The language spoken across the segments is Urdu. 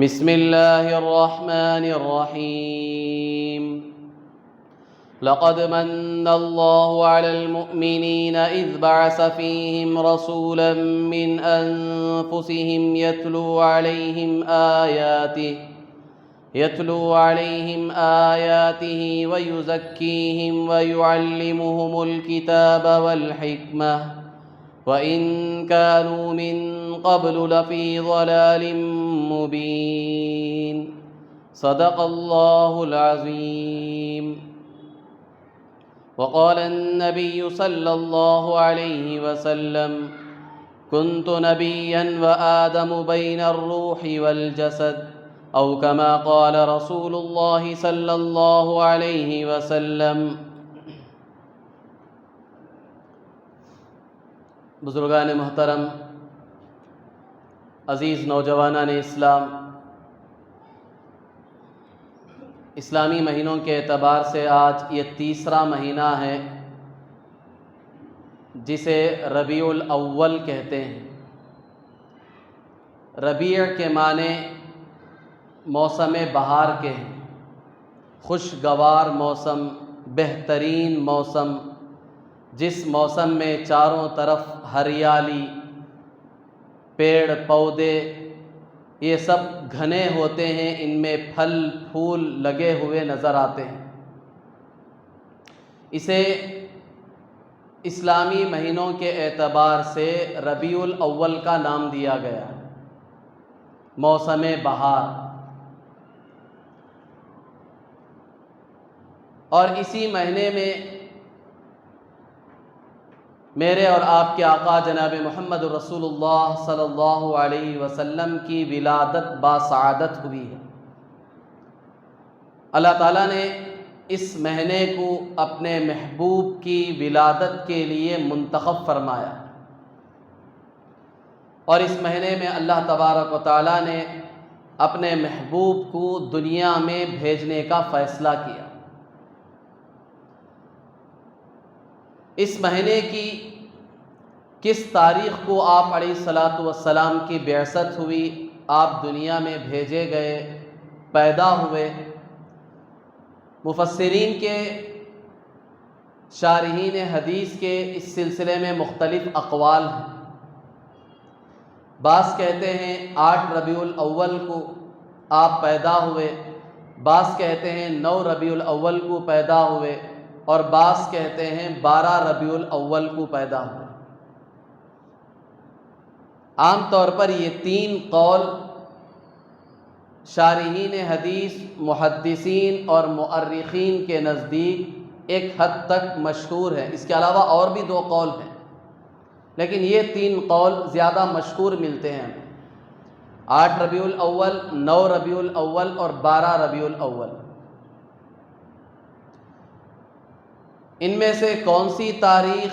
بسم اللہ الرحمن الرحیم لقد من اللہ علی المؤمنین اذ بعث فیہم رسولا من انفسہم يتلو عليهم آياته ويزكيهم ويعلمهم الكتاب والحكمة وإن كانوا من قبل لفي ضلال مبين صدق الله العظيم. وقال النبي صلى الله عليه وسلم كنت نبيا وآدم بين الروح والجسد او كما قال رسول اللہ صلی اللہ علیہ وسلم. بزرگان محترم، عزیز نوجوانان اسلام، اسلامی مہینوں کے اعتبار سے آج یہ تیسرا مہینہ ہے جسے ربیع الاول کہتے ہیں. ربیع کے معنی موسم بہار کے ہیں، خوشگوار موسم، بہترین موسم، جس موسم میں چاروں طرف ہریالی، پیڑ پودے یہ سب گھنے ہوتے ہیں، ان میں پھل پھول لگے ہوئے نظر آتے ہیں. اسے اسلامی مہینوں کے اعتبار سے ربیع الاول کا نام دیا گیا، موسم بہار. اور اسی مہینے میں میرے اور آپ کے آقا جناب محمد رسول اللہ صلی اللہ علیہ وسلم کی ولادت باسعادت ہوئی ہے. اللہ تعالیٰ نے اس مہینے کو اپنے محبوب کی ولادت کے لیے منتخب فرمایا، اور اس مہینے میں اللہ تبارک و تعالیٰ نے اپنے محبوب کو دنیا میں بھیجنے کا فیصلہ کیا. اس مہینے کی کس تاریخ کو آپ علیہ الصلاۃ والسلام کی بعثت ہوئی، آپ دنیا میں بھیجے گئے، پیدا ہوئے، مفسرین کے، شارحین حدیث کے اس سلسلے میں مختلف اقوال ہیں. بعض کہتے ہیں 8 ربیع الاول کو آپ پیدا ہوئے، بعض کہتے ہیں 9 ربیع الاول کو پیدا ہوئے، اور بعض کہتے ہیں 12 ربیع الاول کو پیدا ہوئے. عام طور پر یہ 3 قول شارحین حدیث، محدثین اور مؤرخین کے نزدیک ایک حد تک مشہور ہے. اس کے علاوہ اور بھی 2 قول ہیں، لیکن یہ 3 قول زیادہ مشہور ملتے ہیں ہمیں: 8 ربیع الاول، 9 ربیع الاول اور 12 ربیع الاول. ان میں سے کون سی تاریخ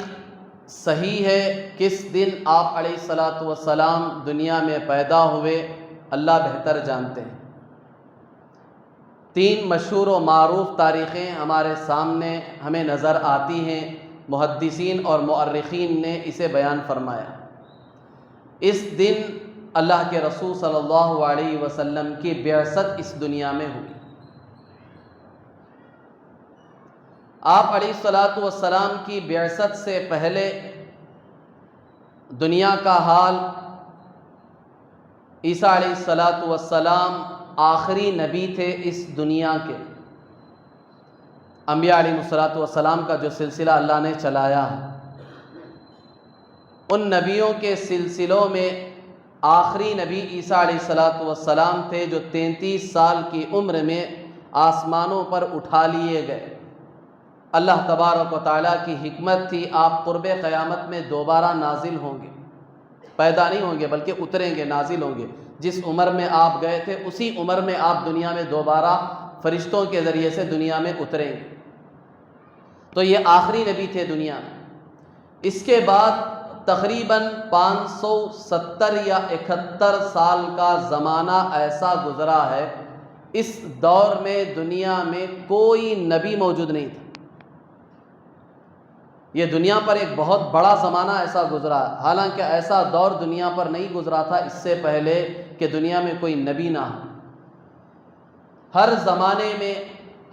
صحیح ہے، کس دن آپ علیہ الصلاۃ والسلام دنیا میں پیدا ہوئے، اللہ بہتر جانتے ہیں. 3 مشہور و معروف تاریخیں ہمارے سامنے ہمیں نظر آتی ہیں، محدثین اور مؤرخین نے اسے بیان فرمایا. اس دن اللہ کے رسول صلی اللہ علیہ وسلم کی بعثت اس دنیا میں ہوئی. آپ علیہ الصلاۃ والسلام کی بعثت سے پہلے دنیا کا حال، عیسیٰ علیہ الصلاۃ والسلام آخری نبی تھے اس دنیا کے. انبیاء علیہ الصلاۃ والسلام کا جو سلسلہ اللہ نے چلایا ہے، ان نبیوں کے سلسلوں میں آخری نبی عیسیٰ علیہ الصلاۃ والسلام تھے، جو 33 سال کی عمر میں آسمانوں پر اٹھا لیے گئے. اللہ تبارک و تعالیٰ کی حکمت تھی، آپ قرب قیامت میں دوبارہ نازل ہوں گے، پیدا نہیں ہوں گے بلکہ اتریں گے، نازل ہوں گے. جس عمر میں آپ گئے تھے اسی عمر میں آپ دنیا میں دوبارہ فرشتوں کے ذریعے سے دنیا میں اتریں گے. تو یہ آخری نبی تھے دنیا میں. اس کے بعد تقریباً 570 یا 71 سال کا زمانہ ایسا گزرا ہے، اس دور میں دنیا میں کوئی نبی موجود نہیں تھا. یہ دنیا پر ایک بہت بڑا زمانہ ایسا گزرا، حالانکہ ایسا دور دنیا پر نہیں گزرا تھا اس سے پہلے کہ دنیا میں کوئی نبی نہ ہو. ہر زمانے میں،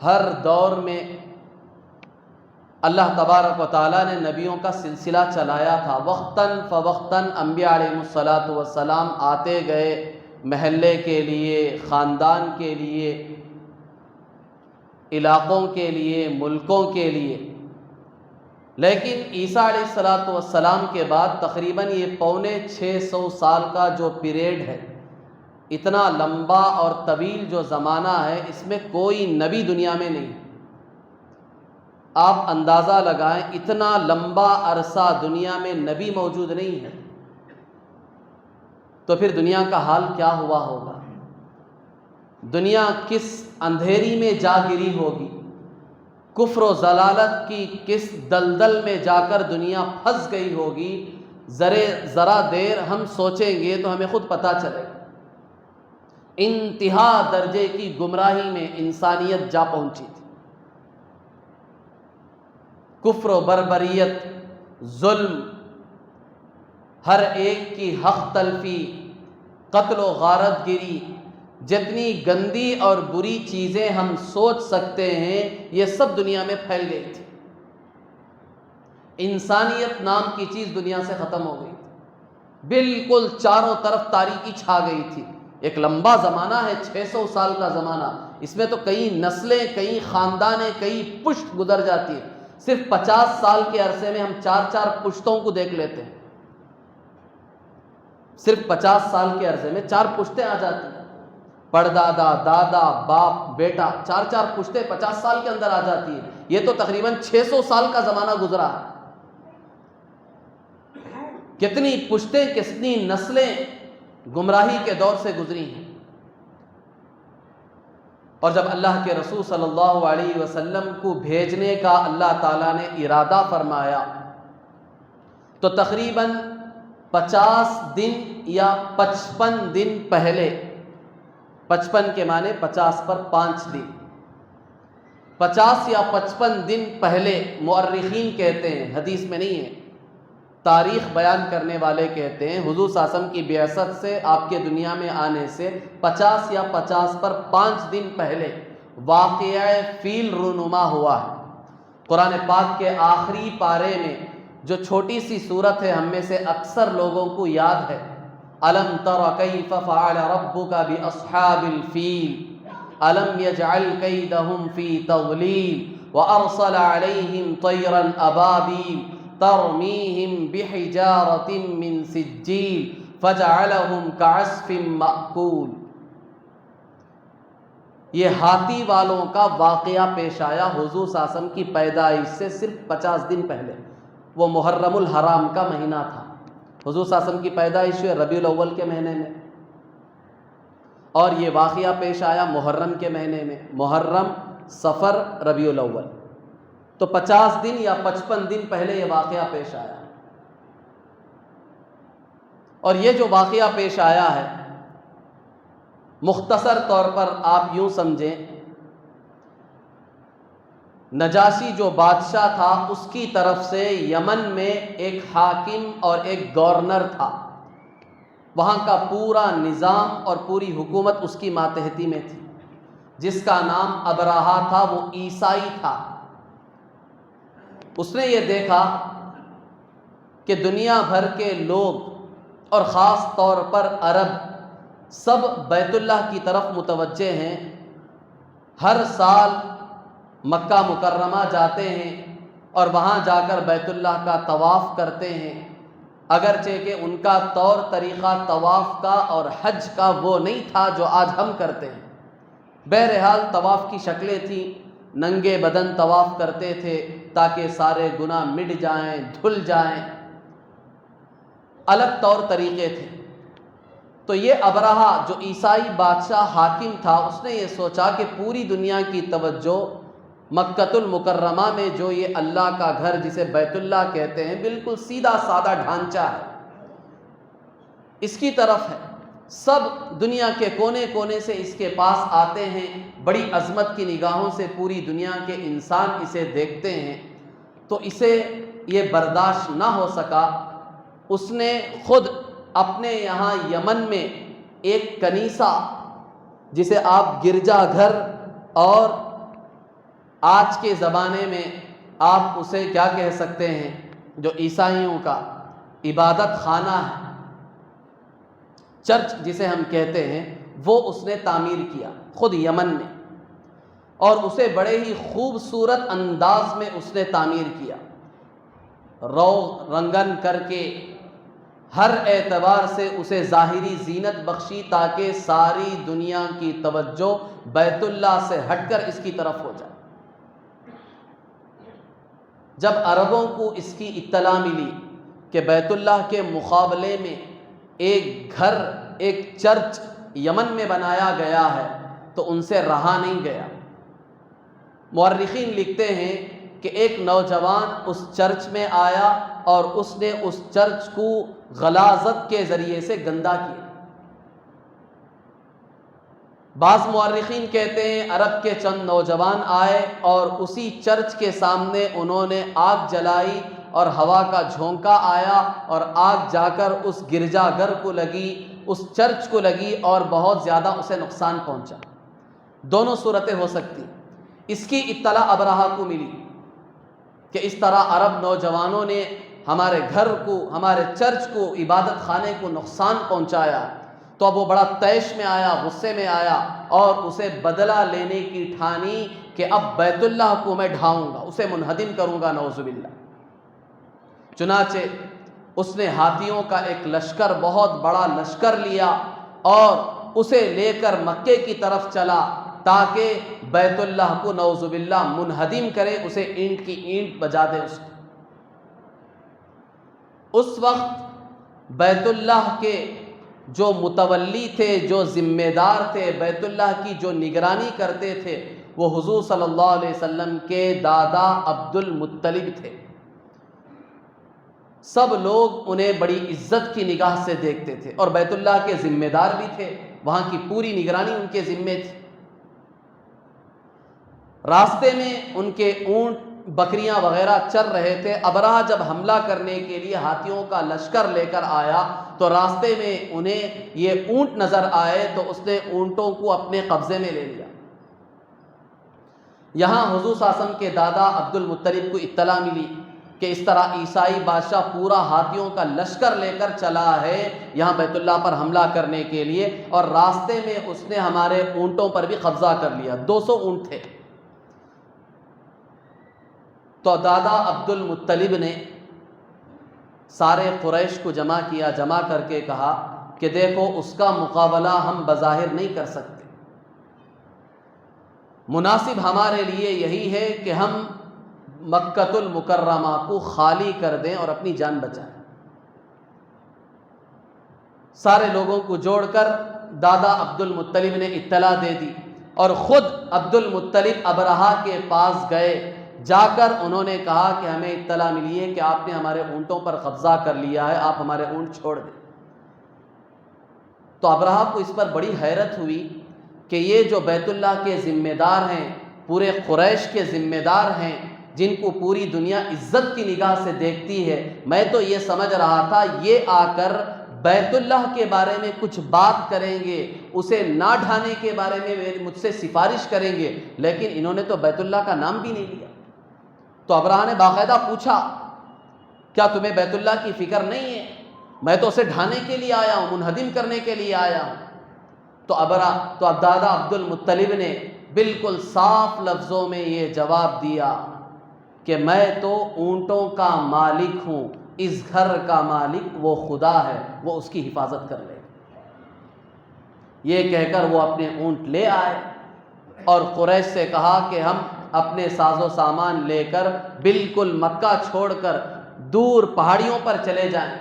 ہر دور میں اللہ تبارک و تعالیٰ نے نبیوں کا سلسلہ چلایا تھا۔ وقتاً فوقتاً انبیاء علیہ الصلاۃ والسلام آتے گئے، محلے کے لیے، خاندان کے لیے، علاقوں کے لیے، ملکوں کے لیے۔ لیکن عیسیٰ علیہ الصلاۃ والسلام کے بعد تقریباً یہ 650 سال کا جو پیریڈ ہے، اتنا لمبا اور طویل جو زمانہ ہے، اس میں کوئی نبی دنیا میں نہیں۔ آپ اندازہ لگائیں، اتنا لمبا عرصہ دنیا میں نبی موجود نہیں ہے، تو پھر دنیا کا حال کیا ہوا ہوگا؟ دنیا کس اندھیری میں جا گری ہوگی، کفر و ضلالت کی کس دلدل میں جا کر دنیا پھنس گئی ہوگی۔ ذرا دیر ہم سوچیں گے تو ہمیں خود پتہ چلے گا۔ انتہا درجے کی گمراہی میں انسانیت جا پہنچی تھی۔ کفر و بربریت، ظلم، ہر ایک کی حق تلفی، قتل و غارت گری، جتنی گندی اور بری چیزیں ہم سوچ سکتے ہیں، یہ سب دنیا میں پھیل گئی تھی۔ انسانیت نام کی چیز دنیا سے ختم ہو گئی تھی، بالکل چاروں طرف تاریکی چھا گئی تھی۔ ایک لمبا زمانہ ہے، 600 سال کا زمانہ، اس میں تو کئی نسلیں، کئی خاندانیں، کئی پشت گزر جاتی ہیں۔ صرف 50 سال کے عرصے میں ہم 4 پشتوں کو دیکھ لیتے ہیں۔ صرف 50 سال کے عرصے میں 4 پشتیں آ جاتی ہیں، پردادا، دادا، باپ، بیٹا، 4 پشتیں 50 سال کے اندر آ جاتی ہیں۔ یہ تو تقریباً 600 سال کا زمانہ گزرا ہے۔ کتنی پشتیں، کتنی نسلیں گمراہی کے دور سے گزری ہیں۔ اور جب اللہ کے رسول صلی اللہ علیہ وسلم کو بھیجنے کا اللہ تعالیٰ نے ارادہ فرمایا تو تقریباً 50 دن یا 55 دن پہلے، 55 کے معنی 50 پر 5 دن، 50 یا 55 دن پہلے مؤرخین کہتے ہیں، حدیث میں نہیں ہے، تاریخ بیان کرنے والے کہتے ہیں، حضور صلی اللہ علیہ وسلم کی بعثت سے، آپ کے دنیا میں آنے سے 50 یا 50 پر 5 دن پہلے واقعہ فیل رونما ہوا ہے۔ قرآن پاک کے آخری پارے میں جو چھوٹی سی صورت ہے، ہم میں سے اکثر لوگوں کو یاد ہے، أَلَمْ تَرَ كَيْفَ فَعَلَ رَبُّكَ بِأَصْحَابِ الْفِيلِ أَلَمْ يَجْعَلْ كَيْدَهُمْ فِي تَضْلِيلٍ وَأَرْسَلَ عَلَيْهِمْ طَيْرًا أَبَابِيلَ تَرْمِيهِمْ بِحِجَارَةٍ مِّن سِجِّيلٍ فَجَعَلَهُمْ كَعَصْفٍ مَّأْكُولٍ۔ یہ ہاتھی والوں کا واقعہ پیش آیا حضور صلی اللہ علیہ وسلم کی پیدائش سے صرف 50 دن پہلے۔ وہ محرم الحرام کا مہینہ تھا۔ حضور صلی اللہ علیہ وسلم کی پیدائش ہوئی ربیع الاول کے مہینے میں، اور یہ واقعہ پیش آیا محرم کے مہینے میں، محرم، صفر، ربیع الاول۔ تو 50 دن یا 55 دن پہلے یہ واقعہ پیش آیا، اور یہ جو واقعہ پیش آیا ہے، مختصر طور پر آپ یوں سمجھیں، نجاشی جو بادشاہ تھا، اس کی طرف سے یمن میں ایک حاکم اور ایک گورنر تھا، وہاں کا پورا نظام اور پوری حکومت اس کی ماتحتی میں تھی، جس کا نام ابرہہ تھا، وہ عیسائی تھا۔ اس نے یہ دیکھا کہ دنیا بھر کے لوگ اور خاص طور پر عرب سب بیت اللہ کی طرف متوجہ ہیں، ہر سال مکہ مکرمہ جاتے ہیں اور وہاں جا کر بیت اللہ کا طواف کرتے ہیں، اگرچہ کہ ان کا طور طریقہ طواف کا اور حج کا وہ نہیں تھا جو آج ہم کرتے ہیں۔ بہرحال طواف کی شکلیں تھیں، ننگے بدن طواف کرتے تھے تاکہ سارے گناہ مٹ جائیں، دھل جائیں، الگ طور طریقے تھے۔ تو یہ ابرہہ جو عیسائی بادشاہ حاکم تھا، اس نے یہ سوچا کہ پوری دنیا کی توجہ مکۃ المکرمہ میں جو یہ اللہ کا گھر جسے بیت اللہ کہتے ہیں، بالکل سیدھا سادہ ڈھانچہ ہے، اس کی طرف ہے۔ سب دنیا کے کونے کونے سے اس کے پاس آتے ہیں، بڑی عظمت کی نگاہوں سے پوری دنیا کے انسان اسے دیکھتے ہیں، تو اسے یہ برداشت نہ ہو سکا۔ اس نے خود اپنے یہاں یمن میں ایک کنیسہ، جسے آپ گرجا گھر اور آج کے زمانے میں آپ اسے کیا کہہ سکتے ہیں، جو عیسائیوں کا عبادت خانہ ہے، چرچ جسے ہم کہتے ہیں، وہ اس نے تعمیر کیا خود یمن میں، اور اسے بڑے ہی خوبصورت انداز میں اس نے تعمیر کیا، رو رنگن کر کے ہر اعتبار سے اسے ظاہری زینت بخشی تاکہ ساری دنیا کی توجہ بیت اللہ سے ہٹ کر اس کی طرف ہو جائے۔ جب عربوں کو اس کی اطلاع ملی کہ بیت اللہ کے مقابلے میں ایک گھر، ایک چرچ یمن میں بنایا گیا ہے، تو ان سے رہا نہیں گیا۔ مورخین لکھتے ہیں کہ ایک نوجوان اس چرچ میں آیا اور اس نے اس چرچ کو غلاظت کے ذریعے سے گندا کیا۔ بعض مورخین کہتے ہیں عرب کے چند نوجوان آئے اور اسی چرچ کے سامنے انہوں نے آگ جلائی اور ہوا کا جھونکا آیا اور آگ جا کر اس گرجا گھر کو لگی، اس چرچ کو لگی اور بہت زیادہ اسے نقصان پہنچا۔ دونوں صورتیں ہو سکتی۔ اس کی اطلاع ابرہہ کو ملی کہ اس طرح عرب نوجوانوں نے ہمارے گھر کو، ہمارے چرچ کو، عبادت خانے کو نقصان پہنچایا، تو اب وہ بڑا طیش میں آیا، غصے میں آیا اور اسے بدلہ لینے کی ٹھانی کہ اب بیت اللہ کو میں ڈھاؤں گا، اسے منہدم کروں گا، نعوذ باللہ۔ چنانچہ اس نے ہاتھیوں کا ایک لشکر، بہت بڑا لشکر لیا اور اسے لے کر مکے کی طرف چلا تاکہ بیت اللہ کو نعوذ باللہ منہدم کرے، اسے اینٹ کی اینٹ بجا دے۔ اس وقت بیت اللہ کے جو متولی تھے، جو ذمہ دار تھے، بیت اللہ کی جو نگرانی کرتے تھے، وہ حضور صلی اللہ علیہ وسلم کے دادا عبد المطلب تھے۔ سب لوگ انہیں بڑی عزت کی نگاہ سے دیکھتے تھے اور بیت اللہ کے ذمہ دار بھی تھے، وہاں کی پوری نگرانی ان کے ذمے تھی۔ راستے میں ان کے اونٹ، بکریاں وغیرہ چر رہے تھے۔ ابرہہ جب حملہ کرنے کے لیے ہاتھیوں کا لشکر لے کر آیا تو راستے میں انہیں یہ اونٹ نظر آئے تو اس نے اونٹوں کو اپنے قبضے میں لے لیا۔ یہاں حضور صلی اللہ علیہ وسلم کے دادا عبد المطلب کو اطلاع ملی کہ اس طرح عیسائی بادشاہ پورا ہاتھیوں کا لشکر لے کر چلا ہے یہاں بیت اللہ پر حملہ کرنے کے لیے، اور راستے میں اس نے ہمارے اونٹوں پر بھی قبضہ کر لیا۔ 200 اونٹ تھے۔ تو دادا عبد المطلب نے سارے قریش کو جمع کیا، جمع کر کے کہا کہ دیکھو اس کا مقابلہ ہم بظاہر نہیں کر سکتے، مناسب ہمارے لیے یہی ہے کہ ہم مکۃ المکرمہ کو خالی کر دیں اور اپنی جان بچائیں۔ سارے لوگوں کو جوڑ کر دادا عبد المطلب نے اطلاع دے دی اور خود عبد المطلب ابرہہ کے پاس گئے۔ جا کر انہوں نے کہا کہ ہمیں اطلاع ملی ہے کہ آپ نے ہمارے اونٹوں پر قبضہ کر لیا ہے، آپ ہمارے اونٹ چھوڑ دیں۔ تو ابرہہ کو اس پر بڑی حیرت ہوئی کہ یہ جو بیت اللہ کے ذمہ دار ہیں، پورے قریش کے ذمہ دار ہیں، جن کو پوری دنیا عزت کی نگاہ سے دیکھتی ہے، میں تو یہ سمجھ رہا تھا یہ آ کر بیت اللہ کے بارے میں کچھ بات کریں گے، اسے نہ ڈھانے کے بارے میں مجھ سے سفارش کریں گے، لیکن انہوں نے تو بیت اللہ کا نام بھی نہیں لیا۔ تو ابرہہ نے باقاعدہ پوچھا کیا تمہیں بیت اللہ کی فکر نہیں ہے؟ میں تو اسے ڈھانے کے لیے آیا ہوں، منہدم کرنے کے لیے آیا ہوں۔ تو دادا عبد المطلب نے بالکل صاف لفظوں میں یہ جواب دیا کہ میں تو اونٹوں کا مالک ہوں، اس گھر کا مالک وہ خدا ہے، وہ اس کی حفاظت کر لے۔ یہ کہہ کر وہ اپنے اونٹ لے آئے اور قریش سے کہا کہ ہم اپنے ساز و سامان لے کر بالکل مکہ چھوڑ کر دور پہاڑیوں پر چلے جائیں،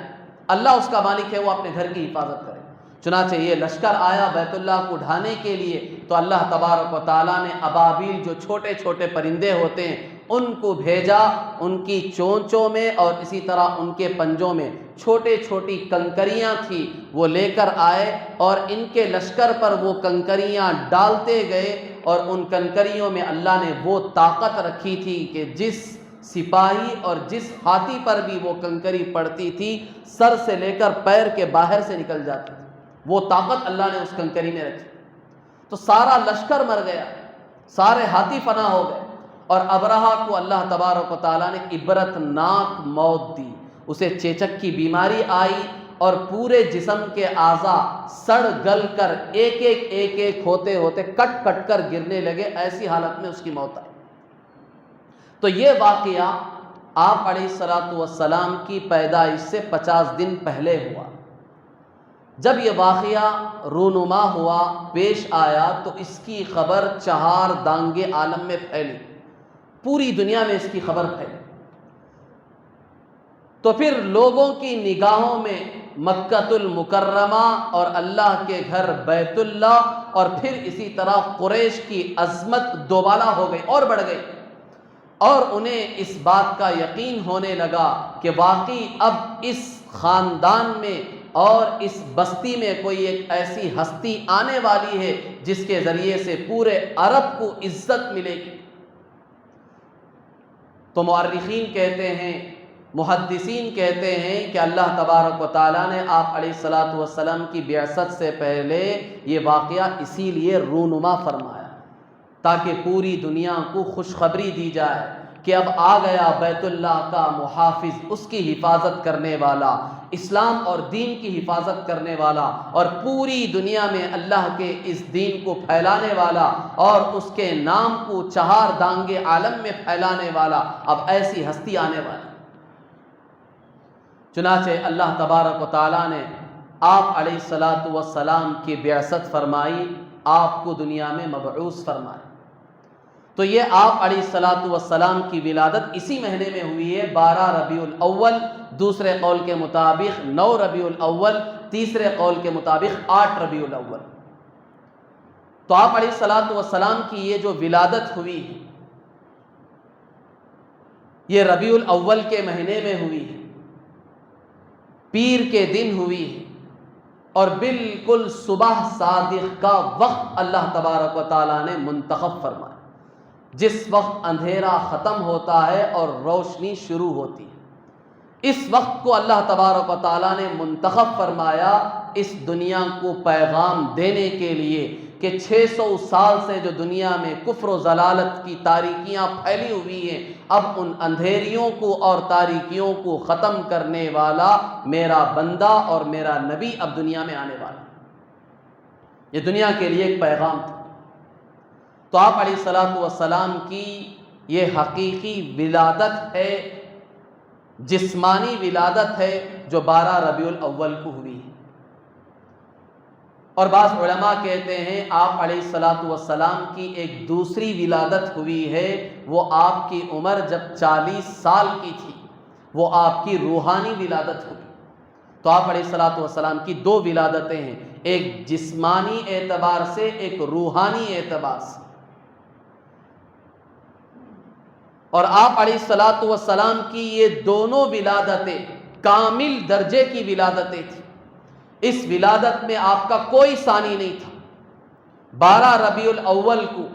اللہ اس کا مالک ہے، وہ اپنے گھر کی حفاظت کرے۔ چنانچہ یہ لشکر آیا بیت اللہ کو ڈھانے کے لیے، تو اللہ تبارک و تعالیٰ نے ابابیل جو چھوٹے چھوٹے پرندے ہوتے ہیں ان کو بھیجا، ان کی چونچوں میں اور اسی طرح ان کے پنجوں میں چھوٹی چھوٹی کنکریاں تھیں، وہ لے کر آئے اور ان کے لشکر پر وہ کنکریاں ڈالتے گئے، اور ان کنکریوں میں اللہ نے وہ طاقت رکھی تھی کہ جس سپاہی اور جس ہاتھی پر بھی وہ کنکری پڑتی تھی سر سے لے کر پیر کے باہر سے نکل جاتی تھی، وہ طاقت اللہ نے اس کنکری میں رکھی۔ تو سارا لشکر مر گیا، سارے ہاتھی فنا ہو گئے، اور ابرہہ کو اللہ تبارک و تعالیٰ نے عبرت ناک موت دی، اسے چیچک کی بیماری آئی اور پورے جسم کے اعضاء سڑ گل کر ایک ایک ہوتے ہوتے کٹ کٹ کر گرنے لگے، ایسی حالت میں اس کی موت آئی۔ تو یہ واقعہ آپ علیہ الصلوۃ والسلام کی پیدائش سے 50 دن پہلے ہوا۔ جب یہ واقعہ رونما ہوا، پیش آیا، تو اس کی خبر 4 دانگے عالم میں پھیلی، پوری دنیا میں اس کی خبر پھیلی۔ تو پھر لوگوں کی نگاہوں میں مکۃ المکرمہ اور اللہ کے گھر بیت اللہ اور پھر اسی طرح قریش کی عظمت دوبالا ہو گئی اور بڑھ گئی، اور انہیں اس بات کا یقین ہونے لگا کہ واقعی اب اس خاندان میں اور اس بستی میں کوئی ایک ایسی ہستی آنے والی ہے جس کے ذریعے سے پورے عرب کو عزت ملے گی۔ تو مؤرخین کہتے ہیں، محدثین کہتے ہیں کہ اللہ تبارک و تعالیٰ نے آپ علیہ الصلوۃ والسلام کی بعثت سے پہلے یہ واقعہ اسی لیے رونما فرمایا تاکہ پوری دنیا کو خوشخبری دی جائے کہ اب آ گیا بیت اللہ کا محافظ، اس کی حفاظت کرنے والا، اسلام اور دین کی حفاظت کرنے والا، اور پوری دنیا میں اللہ کے اس دین کو پھیلانے والا اور اس کے نام کو 4 دانگے عالم میں پھیلانے والا، اب ایسی ہستی آنے والی۔ چنانچہ اللہ تبارک و تعالیٰ نے آپ علیہ الصلوۃ والسلام کی بعثت فرمائی، آپ کو دنیا میں مبعوث فرمایا۔ تو یہ آپ علیہ الصلوۃ والسلام کی ولادت اسی مہینے میں ہوئی ہے، 12 ربیع الاول، دوسرے قول کے مطابق 9 ربیع الاول، تیسرے قول کے مطابق 8 ربیع الاول۔ تو آپ علیہ الصلوۃ والسلام کی یہ جو ولادت ہوئی ہے یہ ربیع الاول کے مہینے میں ہوئی ہے، پیر کے دن ہوئی ہے، اور بالکل صبح صادق کا وقت اللہ تبارک و تعالیٰ نے منتخب فرمایا، جس وقت اندھیرا ختم ہوتا ہے اور روشنی شروع ہوتی ہے۔ اس وقت کو اللہ تبارک و تعالیٰ نے منتخب فرمایا اس دنیا کو پیغام دینے کے لیے کہ 600 سال سے جو دنیا میں کفر و ضلالت کی تاریکیاں پھیلی ہوئی ہیں، اب ان اندھیریوں کو اور تاریکیوں کو ختم کرنے والا میرا بندہ اور میرا نبی اب دنیا میں آنے والا۔ یہ دنیا کے لیے ایک پیغام تھا۔ تو آپ علیہ الصلوۃ والسلام کی یہ حقیقی ولادت ہے، جسمانی ولادت ہے، جو 12 ربیع الاول کو ہوئی ہے۔ اور بعض علماء کہتے ہیں آپ علیہ الصلوۃ والسلام کی ایک دوسری ولادت ہوئی ہے، وہ آپ کی عمر جب 40 سال کی تھی، وہ آپ کی روحانی ولادت ہوئی۔ تو آپ علیہ الصلوۃ والسلام کی 2 ولادتیں ہیں، ایک جسمانی اعتبار سے، ایک روحانی اعتبار سے۔ اور آپ علیہ الصلوۃ والسلام کی یہ دونوں ولادتیں کامل درجے کی ولادتیں تھیں۔ اس ولادت میں آپ کا کوئی ثانی نہیں تھا۔ 12 ربیع الاول کو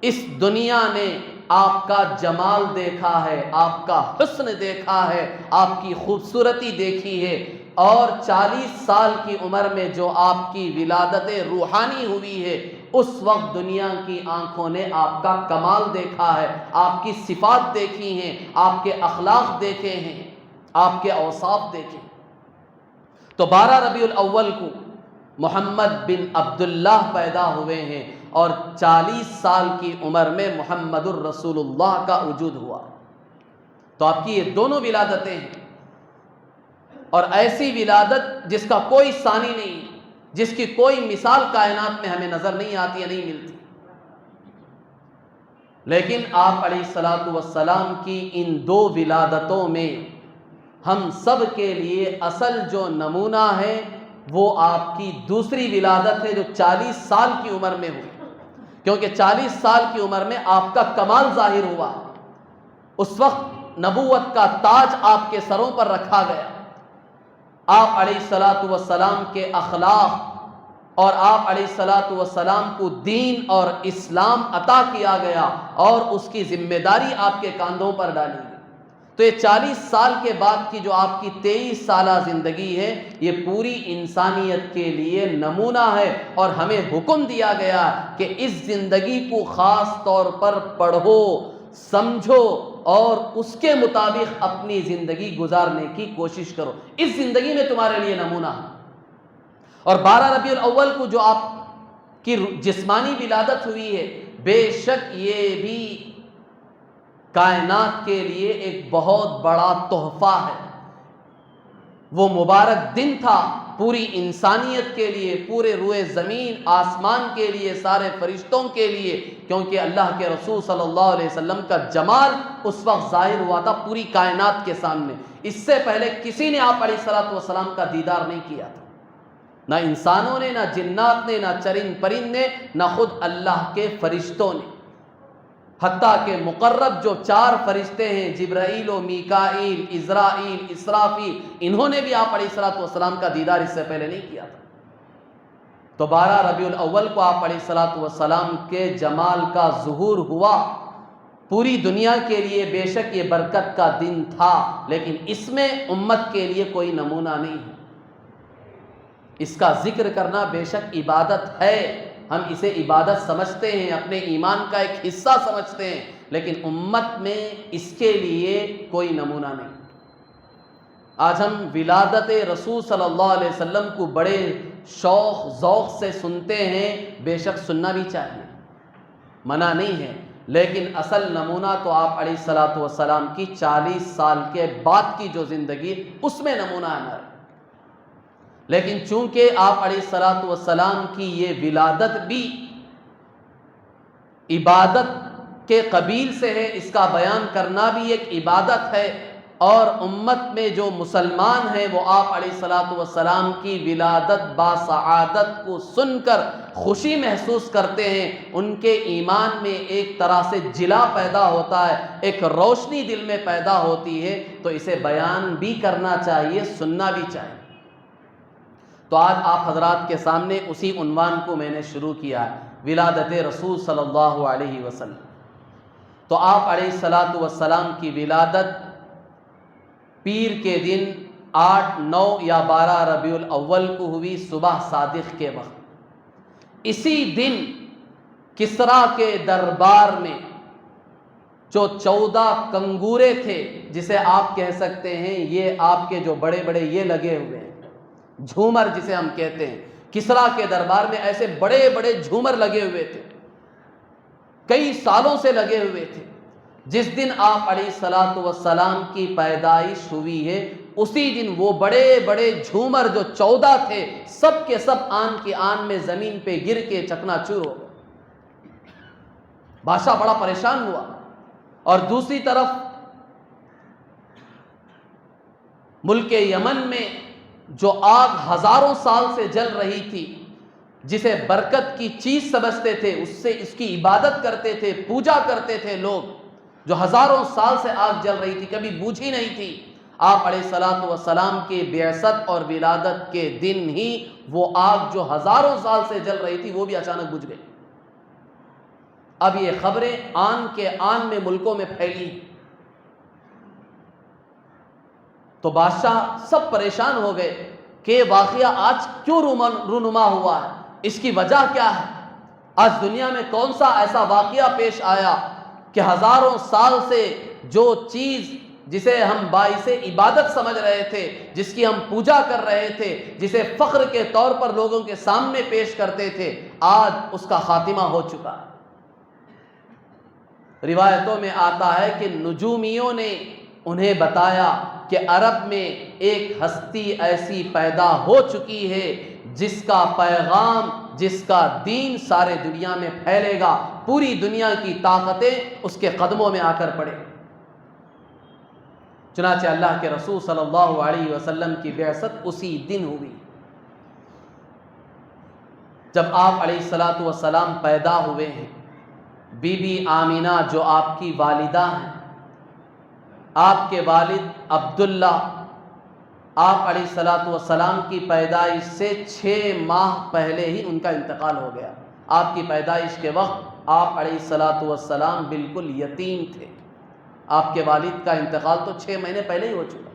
اس دنیا نے آپ کا جمال دیکھا ہے، آپ کا حسن دیکھا ہے، آپ کی خوبصورتی دیکھی ہے، اور 40 سال کی عمر میں جو آپ کی ولادت روحانی ہوئی ہے، اس وقت دنیا کی آنکھوں نے آپ کا کمال دیکھا ہے، آپ کی صفات دیکھی ہیں، آپ کے اخلاق دیکھے ہیں، آپ کے اوصاف دیکھے۔ تو 12 ربیع الاول کو محمد بن عبداللہ پیدا ہوئے ہیں، اور 40 سال کی عمر میں محمد الرسول اللہ کا وجود ہوا۔ تو آپ کی یہ دونوں ولادتیں ہیں، اور ایسی ولادت جس کا کوئی ثانی نہیں، جس کی کوئی مثال کائنات میں ہمیں نظر نہیں آتی یا نہیں ملتی۔ لیکن آپ علیہ الصلوۃ والسلام کی ان 2 ولادتوں میں ہم سب کے لیے اصل جو نمونہ ہے وہ آپ کی دوسری ولادت ہے، جو 40 سال کی عمر میں ہوئی، کیونکہ 40 سال کی عمر میں آپ کا کمال ظاہر ہوا۔ اس وقت نبوت کا تاج آپ کے سروں پر رکھا گیا، آپ علیہ الصلوۃ والسلام کے اخلاق اور آپ علیہ الصلوۃ والسلام کو دین اور اسلام عطا کیا گیا، اور اس کی ذمہ داری آپ کے کاندھوں پر ڈالی گئی۔ تو تو یہ 40 سال کے بعد کی جو آپ کی 23 سالہ زندگی ہے، یہ پوری انسانیت کے لیے نمونہ ہے، اور ہمیں حکم دیا گیا کہ اس زندگی کو خاص طور پر پڑھو، سمجھو اور اس کے مطابق اپنی زندگی گزارنے کی کوشش کرو۔ اس زندگی میں تمہارے لیے نمونہ ہے۔ اور 12 ربیع الاول کو جو آپ کی جسمانی ولادت ہوئی ہے، بے شک یہ بھی کائنات کے لیے ایک بہت بڑا تحفہ ہے۔ وہ مبارک دن تھا پوری انسانیت کے لیے، پورے روئے زمین آسمان کے لیے، سارے فرشتوں کے لیے، کیونکہ اللہ کے رسول صلی اللہ علیہ وسلم کا جمال اس وقت ظاہر ہوا تھا پوری کائنات کے سامنے۔ اس سے پہلے کسی نے آپ علیہ الصلوۃ والسلام کا دیدار نہیں کیا تھا، نہ انسانوں نے، نہ جنات نے، نہ چرند پرند نے، نہ خود اللہ کے فرشتوں نے۔ حتیٰ کہ مقرب جو 4 فرشتے ہیں، جبرائیل و میکائیل، عزرائیل، اسرافیل، انہوں نے بھی آپ علیہ الصلوۃ والسلام کا دیدار اس سے پہلے نہیں کیا تھا۔ تو 12 ربیع الاول کو آپ علیہ الصلوۃ والسلام کے جمال کا ظہور ہوا پوری دنیا کے لیے۔ بے شک یہ برکت کا دن تھا، لیکن اس میں امت کے لیے کوئی نمونہ نہیں ہے۔ اس کا ذکر کرنا بے شک عبادت ہے، ہم اسے عبادت سمجھتے ہیں، اپنے ایمان کا ایک حصہ سمجھتے ہیں، لیکن امت میں اس کے لیے کوئی نمونہ نہیں۔ آج ہم ولادت رسول صلی اللہ علیہ وسلم کو بڑے شوق ذوق سے سنتے ہیں، بے شک سننا بھی چاہیے، منع نہیں ہے، لیکن اصل نمونہ تو آپ علیہ الصلوۃ والسلام کی 40 سال کے بعد کی جو زندگی، اس میں نمونہ آنا ہے۔ لیکن چونکہ آپ علیہ الصلوۃ والسلام کی یہ ولادت بھی عبادت کے قبیل سے ہے، اس کا بیان کرنا بھی ایک عبادت ہے، اور امت میں جو مسلمان ہیں وہ آپ علیہ الصلوۃ والسلام کی ولادت باسعادت کو سن کر خوشی محسوس کرتے ہیں، ان کے ایمان میں ایک طرح سے جلا پیدا ہوتا ہے، ایک روشنی دل میں پیدا ہوتی ہے، تو اسے بیان بھی کرنا چاہیے، سننا بھی چاہیے۔ تو آج آپ حضرات کے سامنے اسی عنوان کو میں نے شروع کیا ہے، ولادت رسول صلی اللہ علیہ وسلم۔ تو آپ علیہ الصلوۃ والسلام کی ولادت پیر کے دن 8، 9 یا 12 ربیع الاول کو ہوئی، صبح صادق کے وقت۔ اسی دن کسریٰ کے دربار میں جو 14 کنگورے تھے، جسے آپ کہہ سکتے ہیں یہ آپ کے جو بڑے بڑے یہ لگے ہوئے ہیں جھومر جسے ہم کہتے ہیں، کسریٰ کے دربار میں ایسے بڑے بڑے جھومر لگے ہوئے تھے، کئی سالوں سے لگے ہوئے تھے۔ جس دن آپ علیہ الصلوۃ والسلام کی پیدائش ہوئی ہے، اسی دن وہ بڑے بڑے جھومر جو 14 تھے، سب کے سب آن کی آن میں زمین پہ گر کے چکنا چور ہو گئے۔ بادشاہ بڑا پریشان ہوا، اور دوسری طرف ملک یمن میں جو آگ ہزاروں سال سے جل رہی تھی، جسے برکت کی چیز سمجھتے تھے، اس کی عبادت کرتے تھے، پوجا کرتے تھے لوگ، جو ہزاروں سال سے آگ جل رہی تھی، کبھی بجھی نہیں تھی، آپ علیہ الصلوۃ والسلام کی بعثت اور ولادت کے دن ہی وہ آگ جو ہزاروں سال سے جل رہی تھی وہ بھی اچانک بجھ گئی۔ اب یہ خبریں آن کے آن میں ملکوں میں پھیلی، تو بادشاہ سب پریشان ہو گئے کہ یہ واقعہ آج کیوں رونما ہوا ہے، اس کی وجہ کیا ہے؟ آج دنیا میں کون سا ایسا واقعہ پیش آیا کہ ہزاروں سال سے جو چیز جسے ہم باعث عبادت سمجھ رہے تھے، جس کی ہم پوجا کر رہے تھے، جسے فخر کے طور پر لوگوں کے سامنے پیش کرتے تھے، آج اس کا خاتمہ ہو چکا ہے۔ روایتوں میں آتا ہے کہ نجومیوں نے انہیں بتایا کہ عرب میں ایک ہستی ایسی پیدا ہو چکی ہے جس کا پیغام، جس کا دین سارے دنیا میں پھیلے گا، پوری دنیا کی طاقتیں اس کے قدموں میں آ کر پڑے۔ چنانچہ اللہ کے رسول صلی اللہ علیہ وسلم کی بعثت اسی دن ہوئی۔ جب آپ علیہ الصلوۃ والسلام پیدا ہوئے ہیں، بی بی آمینہ جو آپ کی والدہ ہیں، آپ کے والد عبداللہ، آپ علیہ الصلوۃ والسلام کی پیدائش سے 6 ماہ پہلے ہی ان کا انتقال ہو گیا۔ آپ کی پیدائش کے وقت آپ علیہ الصلوۃ والسلام بالکل یتیم تھے، آپ کے والد کا انتقال تو 6 مہینے پہلے ہی ہو چکا.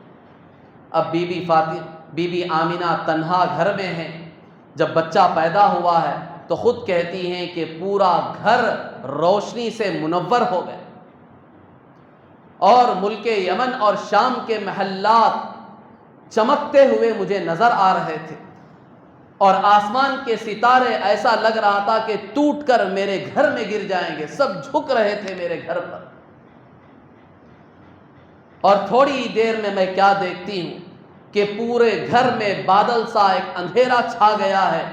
اب بی بی آمینہ تنہا گھر میں ہیں. جب بچہ پیدا ہوا ہے تو خود کہتی ہیں کہ پورا گھر روشنی سے منور ہو گئے، اور ملک یمن اور شام کے محلات چمکتے ہوئے مجھے نظر آ رہے تھے، اور آسمان کے ستارے ایسا لگ رہا تھا کہ ٹوٹ کر میرے گھر میں گر جائیں گے، سب جھک رہے تھے میرے گھر پر. اور تھوڑی دیر میں کیا دیکھتی ہوں کہ پورے گھر میں بادل سا ایک اندھیرا چھا گیا ہے،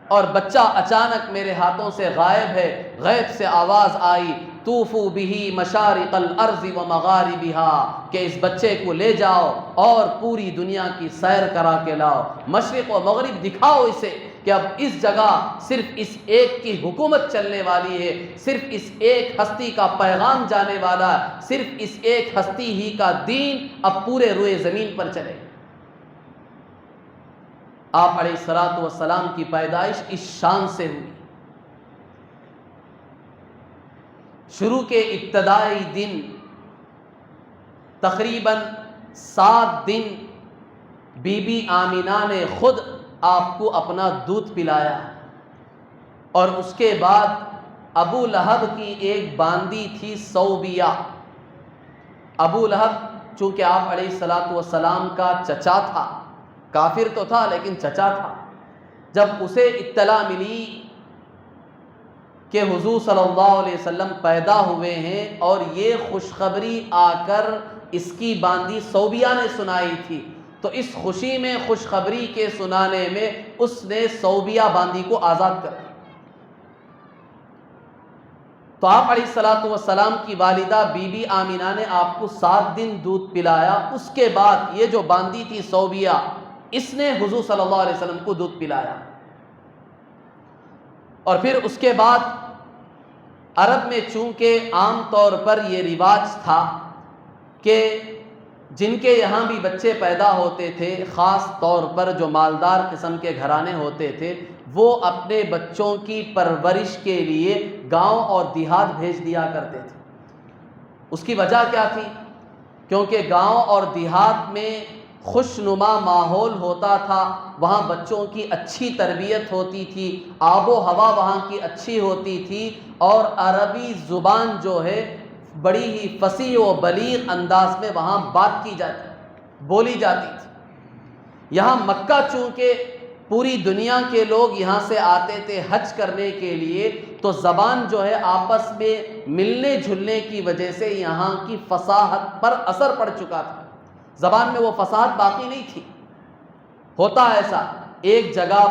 اور بچہ اچانک میرے ہاتھوں سے غائب ہے. غیب سے آواز آئی، طوفوا بہ مشارق الارض ومغاربها، کہ اس بچے کو لے جاؤ اور پوری دنیا کی سیر کرا کے لاؤ، مشرق و مغرب دکھاؤ اسے کہ اب اس جگہ صرف اس ایک کی حکومت چلنے والی ہے، صرف اس ایک ہستی کا پیغام جانے والا، صرف اس ایک ہستی ہی کا دین اب پورے روئے زمین پر چلے. آپ علیہ الصلوۃ والسلام کی پیدائش اس شان سے ہوئی. شروع کے ابتدائی دن تقریباً 7 دن بی بی آمینہ نے خود آپ کو اپنا دودھ پلایا، اور اس کے بعد ابو لہب کی ایک باندی تھی صوبیہ. ابو لہب چونکہ آپ علیہ الصلوۃ والسلام کا چچا تھا، کافر تو تھا لیکن چچا تھا، جب اسے اطلاع ملی کہ حضور صلی اللہ علیہ وسلم پیدا ہوئے ہیں اور یہ خوشخبری آ کر اس کی باندی صوبیہ نے سنائی تھی، تو اس خوشی میں، خوشخبری کے سنانے میں اس نے صوبیہ باندی کو آزاد کر دیا. تو آپ علیہ الصلوۃ والسلام کی والدہ بی بی آمینہ نے آپ کو 7 دن دودھ پلایا. اس کے بعد یہ جو باندی تھی صوبیہ، اس نے حضور صلی اللہ علیہ وسلم کو دودھ پلایا. اور پھر اس کے بعد عرب میں چونکہ عام طور پر یہ رواج تھا کہ جن کے یہاں بھی بچے پیدا ہوتے تھے، خاص طور پر جو مالدار قسم کے گھرانے ہوتے تھے، وہ اپنے بچوں کی پرورش کے لیے گاؤں اور دیہات بھیج دیا کرتے تھے. اس کی وجہ کیا تھی؟ کیونکہ گاؤں اور دیہات میں خوشنما ماحول ہوتا تھا، وہاں بچوں کی اچھی تربیت ہوتی تھی، آب و ہوا وہاں کی اچھی ہوتی تھی، اور عربی زبان جو ہے بڑی ہی فصیح و بلیغ انداز میں وہاں بات کی جاتی، بولی جاتی تھی. یہاں مکہ چونکہ پوری دنیا کے لوگ یہاں سے آتے تھے حج کرنے کے لیے، تو زبان جو ہے آپس میں ملنے جھلنے کی وجہ سے یہاں کی فصاحت پر اثر پڑ چکا تھا. زبان میں وہ فصاحت باقی نہیں تھی. ہوتا ایسا، ایک جگہ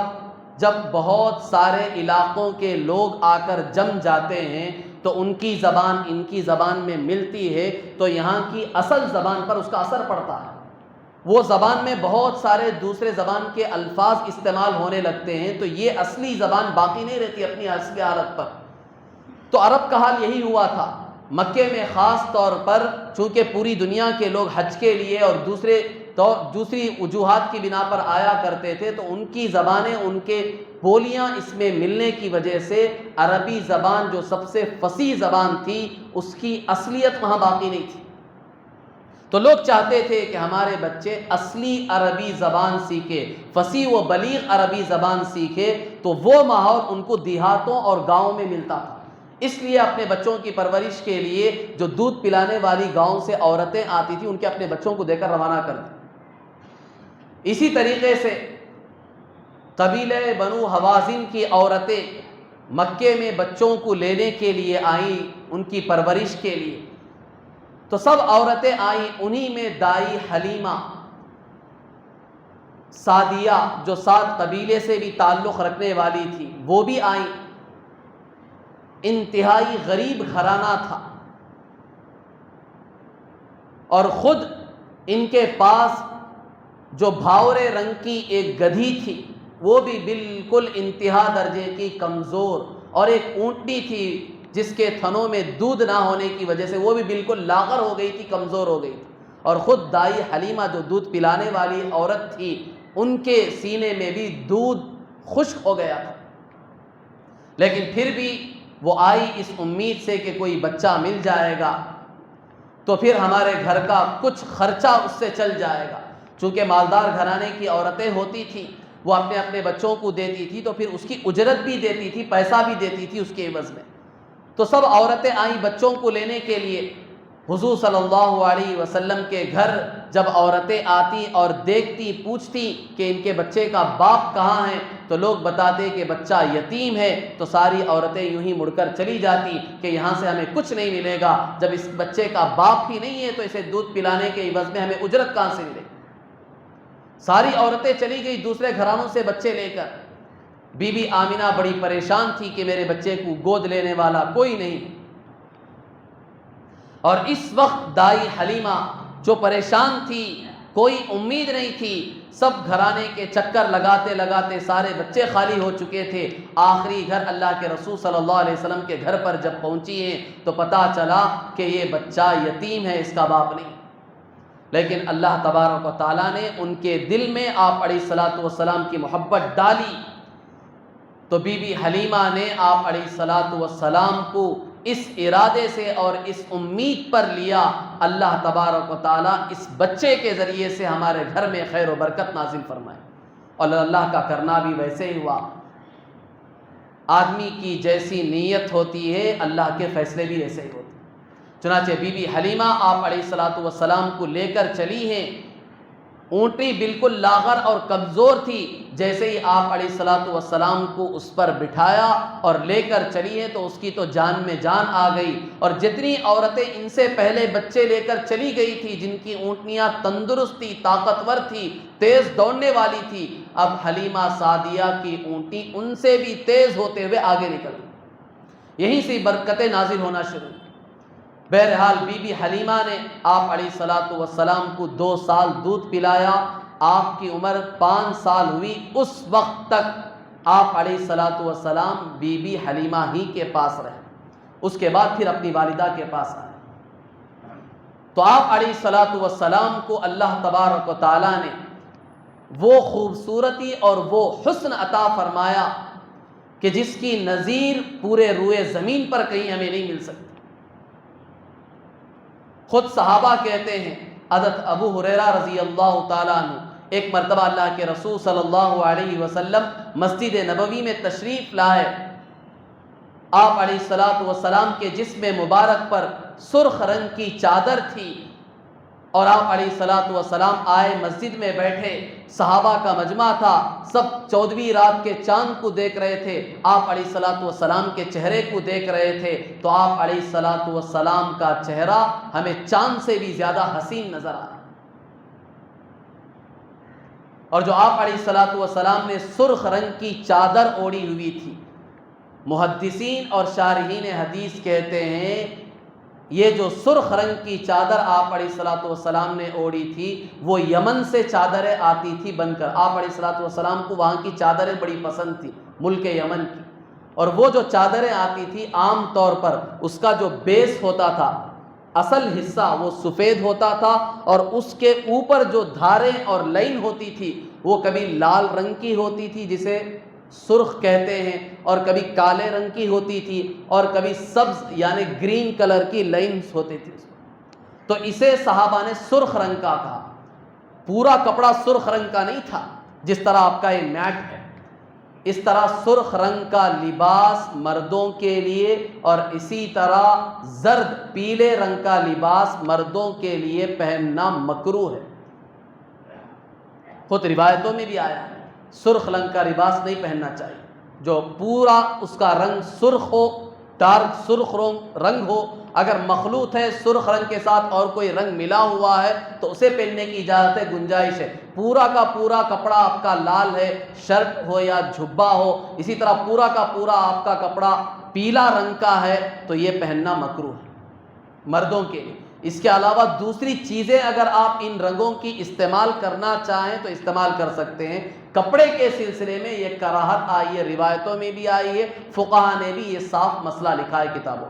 جب بہت سارے علاقوں کے لوگ آ کر جم جاتے ہیں تو ان کی زبان ان کی زبان میں ملتی ہے، تو یہاں کی اصل زبان پر اس کا اثر پڑتا ہے. وہ زبان میں بہت سارے دوسرے زبان کے الفاظ استعمال ہونے لگتے ہیں، تو یہ اصلی زبان باقی نہیں رہتی اپنی اصلی حالت پر. تو عرب کا حال یہی ہوا تھا. مکے میں خاص طور پر چونکہ پوری دنیا کے لوگ حج کے لیے اور دوسری وجوہات کی بنا پر آیا کرتے تھے، تو ان کی زبانیں، ان کے بولیاں اس میں ملنے کی وجہ سے عربی زبان جو سب سے فصیح زبان تھی، اس کی اصلیت وہاں باقی نہیں تھی. تو لوگ چاہتے تھے کہ ہمارے بچے اصلی عربی زبان سیکھے، فصیح و بلیغ عربی زبان سیکھے. تو وہ ماحول ان کو دیہاتوں اور گاؤں میں ملتا تھا. اس لیے اپنے بچوں کی پرورش کے لیے جو دودھ پلانے والی گاؤں سے عورتیں آتی تھیں، ان کے اپنے بچوں کو دے کر روانہ کر دی. اسی طریقے سے قبیلہ بنو حوازن کی عورتیں مکے میں بچوں کو لینے کے لیے آئیں، ان کی پرورش کے لیے. تو سب عورتیں آئیں، انہی میں دائی حلیمہ سعدیہ جو سعد قبیلے سے بھی تعلق رکھنے والی تھی، وہ بھی آئیں. انتہائی غریب گھرانہ تھا، اور خود ان کے پاس جو بھاورے رنگ کی ایک گدھی تھی، وہ بھی بالکل انتہا درجے کی کمزور، اور ایک اونٹنی تھی جس کے تھنوں میں دودھ نہ ہونے کی وجہ سے وہ بھی بالکل لاغر ہو گئی تھی، کمزور ہو گئی تھی. اور خود دائی حلیمہ جو دودھ پلانے والی عورت تھی، ان کے سینے میں بھی دودھ خشک ہو گیا تھا. لیکن پھر بھی وہ آئی اس امید سے کہ کوئی بچہ مل جائے گا. تو پھر ہمارے گھر کا کچھ خرچہ اس سے چل جائے گا۔ چونکہ مالدار گھرانے کی عورتیں ہوتی تھیں، وہ اپنے اپنے بچوں کو دیتی تھی تو پھر اس کی اجرت بھی دیتی تھی، پیسہ بھی دیتی تھی اس کے عوض میں۔ تو سب عورتیں آئیں بچوں کو لینے کے لیے۔ حضور صلی اللہ علیہ وسلم کے گھر جب عورتیں آتی اور دیکھتی، پوچھتی کہ ان کے بچے کا باپ کہاں ہے، تو لوگ بتاتے کہ بچہ یتیم ہے، تو ساری عورتیں یوں ہی مڑ کر چلی جاتی کہ یہاں سے ہمیں کچھ نہیں ملے گا، جب اس بچے کا باپ ہی نہیں ہے تو اسے دودھ پلانے کے عوض میں ہمیں اجرت کہاں سے ملے گی۔ ساری عورتیں چلی گئی دوسرے گھرانوں سے بچے لے کر۔ بی بی آمنہ بڑی پریشان تھی کہ میرے بچے کو گود لینے والا کوئی نہیں۔ اور اس وقت دائی حلیمہ جو پریشان تھی، کوئی امید نہیں تھی، سب گھرانے کے چکر لگاتے لگاتے سارے بچے خالی ہو چکے تھے، آخری گھر اللہ کے رسول صلی اللہ علیہ وسلم کے گھر پر جب پہنچی ہیں تو پتہ چلا کہ یہ بچہ یتیم ہے، اس کا باپ نہیں۔ لیکن اللہ تبارک و تعالیٰ نے ان کے دل میں آپ علیہ الصلاۃ والسلام کی محبت ڈالی، تو بی بی حلیمہ نے آپ علیہ الصلاۃ والسلام کو اس ارادے سے اور اس امید پر لیا، اللہ تبارک و تعالیٰ اس بچے کے ذریعے سے ہمارے گھر میں خیر و برکت نازل فرمائے۔ اور اللہ کا کرنا بھی ویسے ہی ہوا۔ آدمی کی جیسی نیت ہوتی ہے اللہ کے فیصلے بھی ایسے ہی ہوتے ہیں۔ چنانچہ بی بی حلیمہ آپ علیہ الصلاۃ والسلام کو لے کر چلی ہیں۔ اونٹنی بالکل لاغر اور کمزور تھی، جیسے ہی آپ علیہ الصلاۃ والسلام کو اس پر بٹھایا اور لے کر چلی ہیں تو اس کی تو جان میں جان آ گئی۔ اور جتنی عورتیں ان سے پہلے بچے لے کر چلی گئی تھی، جن کی اونٹنیاں تندرست تھی، طاقتور تھی، تیز دوڑنے والی تھی، اب حلیمہ سعدیہ کی اونٹنی ان سے بھی تیز ہوتے ہوئے آگے نکل گئی۔ یہیں سے برکتیں نازل ہونا شروع۔ بہرحال بی بی حلیمہ نے آپ علیہ الصلاۃ والسلام کو 2 سال دودھ پلایا۔ آپ کی عمر 5 سال ہوئی، اس وقت تک آپ علیہ الصلاۃ والسلام بی بی حلیمہ ہی کے پاس رہے، اس کے بعد پھر اپنی والدہ کے پاس آئے۔ تو آپ علیہ الصلاۃ والسلام کو اللہ تبارک و تعالیٰ نے وہ خوبصورتی اور وہ حسن عطا فرمایا کہ جس کی نظیر پورے روئے زمین پر کہیں ہمیں نہیں مل سکتی۔ خود صحابہ کہتے ہیں، حضرت ابو ہریرہ رضی اللہ تعالیٰ عنہ ایک مرتبہ اللہ کے رسول صلی اللہ علیہ وسلم مسجد نبوی میں تشریف لائے۔ آپ علیہ الصلاۃ والسلام کے جسم مبارک پر سرخ رنگ کی چادر تھی، اور آپ علیہ الصلاۃ والسلام آئے، مسجد میں بیٹھے، صحابہ کا مجمع تھا، سب 14ویں رات کے چاند کو دیکھ رہے تھے، آپ علیہ الصلاۃ والسلام کے چہرے کو دیکھ رہے تھے، تو آپ علیہ الصلاۃ والسلام کا چہرہ ہمیں چاند سے بھی زیادہ حسین نظر آیا۔ اور جو آپ علیہ الصلاۃ والسلام نے سرخ رنگ کی چادر اوڑھی ہوئی تھی، محدثین اور شارحین حدیث کہتے ہیں یہ جو سرخ رنگ کی چادر آپ علیہ الصلاۃ والسلام نے اوڑھی تھی، وہ یمن سے چادریں آتی تھی بن کر۔ آپ علیہ الصلاۃ والسلام کو وہاں کی چادریں بڑی پسند تھی، ملک یمن کی، اور وہ جو چادریں آتی تھی عام طور پر اس کا جو بیس ہوتا تھا، اصل حصہ وہ سفید ہوتا تھا، اور اس کے اوپر جو دھاریں اور لائن ہوتی تھی وہ کبھی لال رنگ کی ہوتی تھی جسے سرخ کہتے ہیں، اور کبھی کالے رنگ کی ہوتی تھی، اور کبھی سبز یعنی گرین کلر کی لائنز ہوتی تھی۔ تو اسے صحابہ نے سرخ رنگ کا کہا۔ پورا کپڑا سرخ رنگ کا نہیں تھا جس طرح آپ کا یہ میٹ ہے، اس طرح سرخ رنگ کا لباس مردوں کے لیے اور اسی طرح زرد پیلے رنگ کا لباس مردوں کے لیے پہننا مکروہ ہے۔ خود روایتوں میں بھی آیا ہے سرخ رنگ کا لباس نہیں پہننا چاہیے، جو پورا اس کا رنگ سرخ ہو، ڈارک سرخ رنگ ہو، اگر مخلوط ہے سرخ رنگ کے ساتھ اور کوئی رنگ ملا ہوا ہے تو اسے پہننے کی اجازت ہے، گنجائش ہے۔ پورا کا پورا کپڑا آپ کا لال ہے، شرٹ ہو یا جھبا ہو، اسی طرح پورا کا پورا آپ کا کپڑا پیلا رنگ کا ہے تو یہ پہننا مکروہ ہے مردوں کے لیے۔ اس کے علاوہ دوسری چیزیں اگر آپ ان رنگوں کی استعمال کرنا چاہیں تو استعمال کر سکتے ہیں۔ کپڑے کے سلسلے میں یہ کراہت آئی ہے، روایتوں میں بھی آئی ہے، فقہا نے بھی یہ صاف مسئلہ لکھا ہے کتابوں۔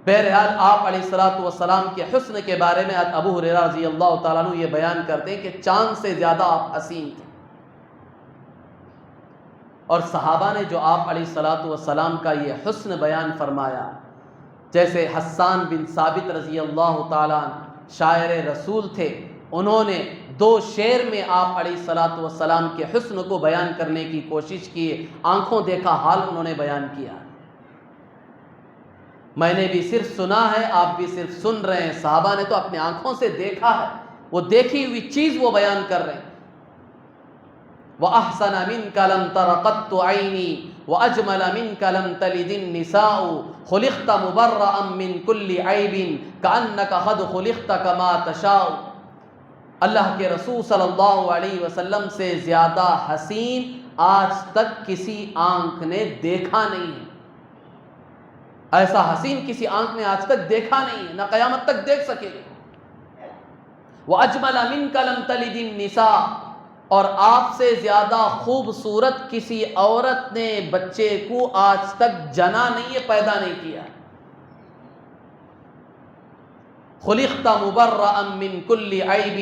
بہرحال آپ علیہ الصلاۃ والسلام کے حسن کے بارے میں ابو ہریرہ رضی اللہ تعالیٰ عنہ یہ بیان کرتے ہیں کہ چاند سے زیادہ آپ حسین تھے۔ اور صحابہ نے جو آپ علیہ الصلاۃ والسلام کا یہ حسن بیان فرمایا جیسے حسان بن ثابت رضی اللہ تعالیٰ شاعر رسول تھے، انہوں نے 2 شعر میں آپ علیہ الصلاۃ والسلام کے حسن کو بیان کرنے کی کوشش کی، آنکھوں دیکھا حال انہوں نے بیان کیا۔ میں نے بھی صرف سنا ہے، آپ بھی صرف سن رہے ہیں، صحابہ نے تو اپنے آنکھوں سے دیکھا ہے، وہ دیکھی ہوئی چیز وہ بیان کر رہے ہیں۔ وَأَحْسَنَ مِنْكَ لَمْ تَرَ قَطُّ عَيْنِي وَأَجْمَلَ مِنْكَ لَمْ تَلِدِ النِّسَاءُ خُلِقْتَ مُبَرَّأً مِنْ كُلِّ عَيْبٍ كَأَنَّكَ قَدْ خُلِقْتَ كَمَا تَشَاءُ۔ اللہ کے رسول صلی اللہ علیہ وسلم سے زیادہ حسین آج تک کسی آنکھ نے دیکھا نہیں ہے، ایسا حسین کسی آنکھ نے آج تک دیکھا نہیں ہے، نہ قیامت تک دیکھ سکے گا۔ وَأَجْمَلَ مِنْكَ لَمْ تَلِدِ النِّسَاءُ، اور آپ سے زیادہ خوبصورت کسی عورت نے بچے کو آج تک جنا نہیں ہے، پیدا نہیں کیا۔ خلقت مبرأ من کل عیب،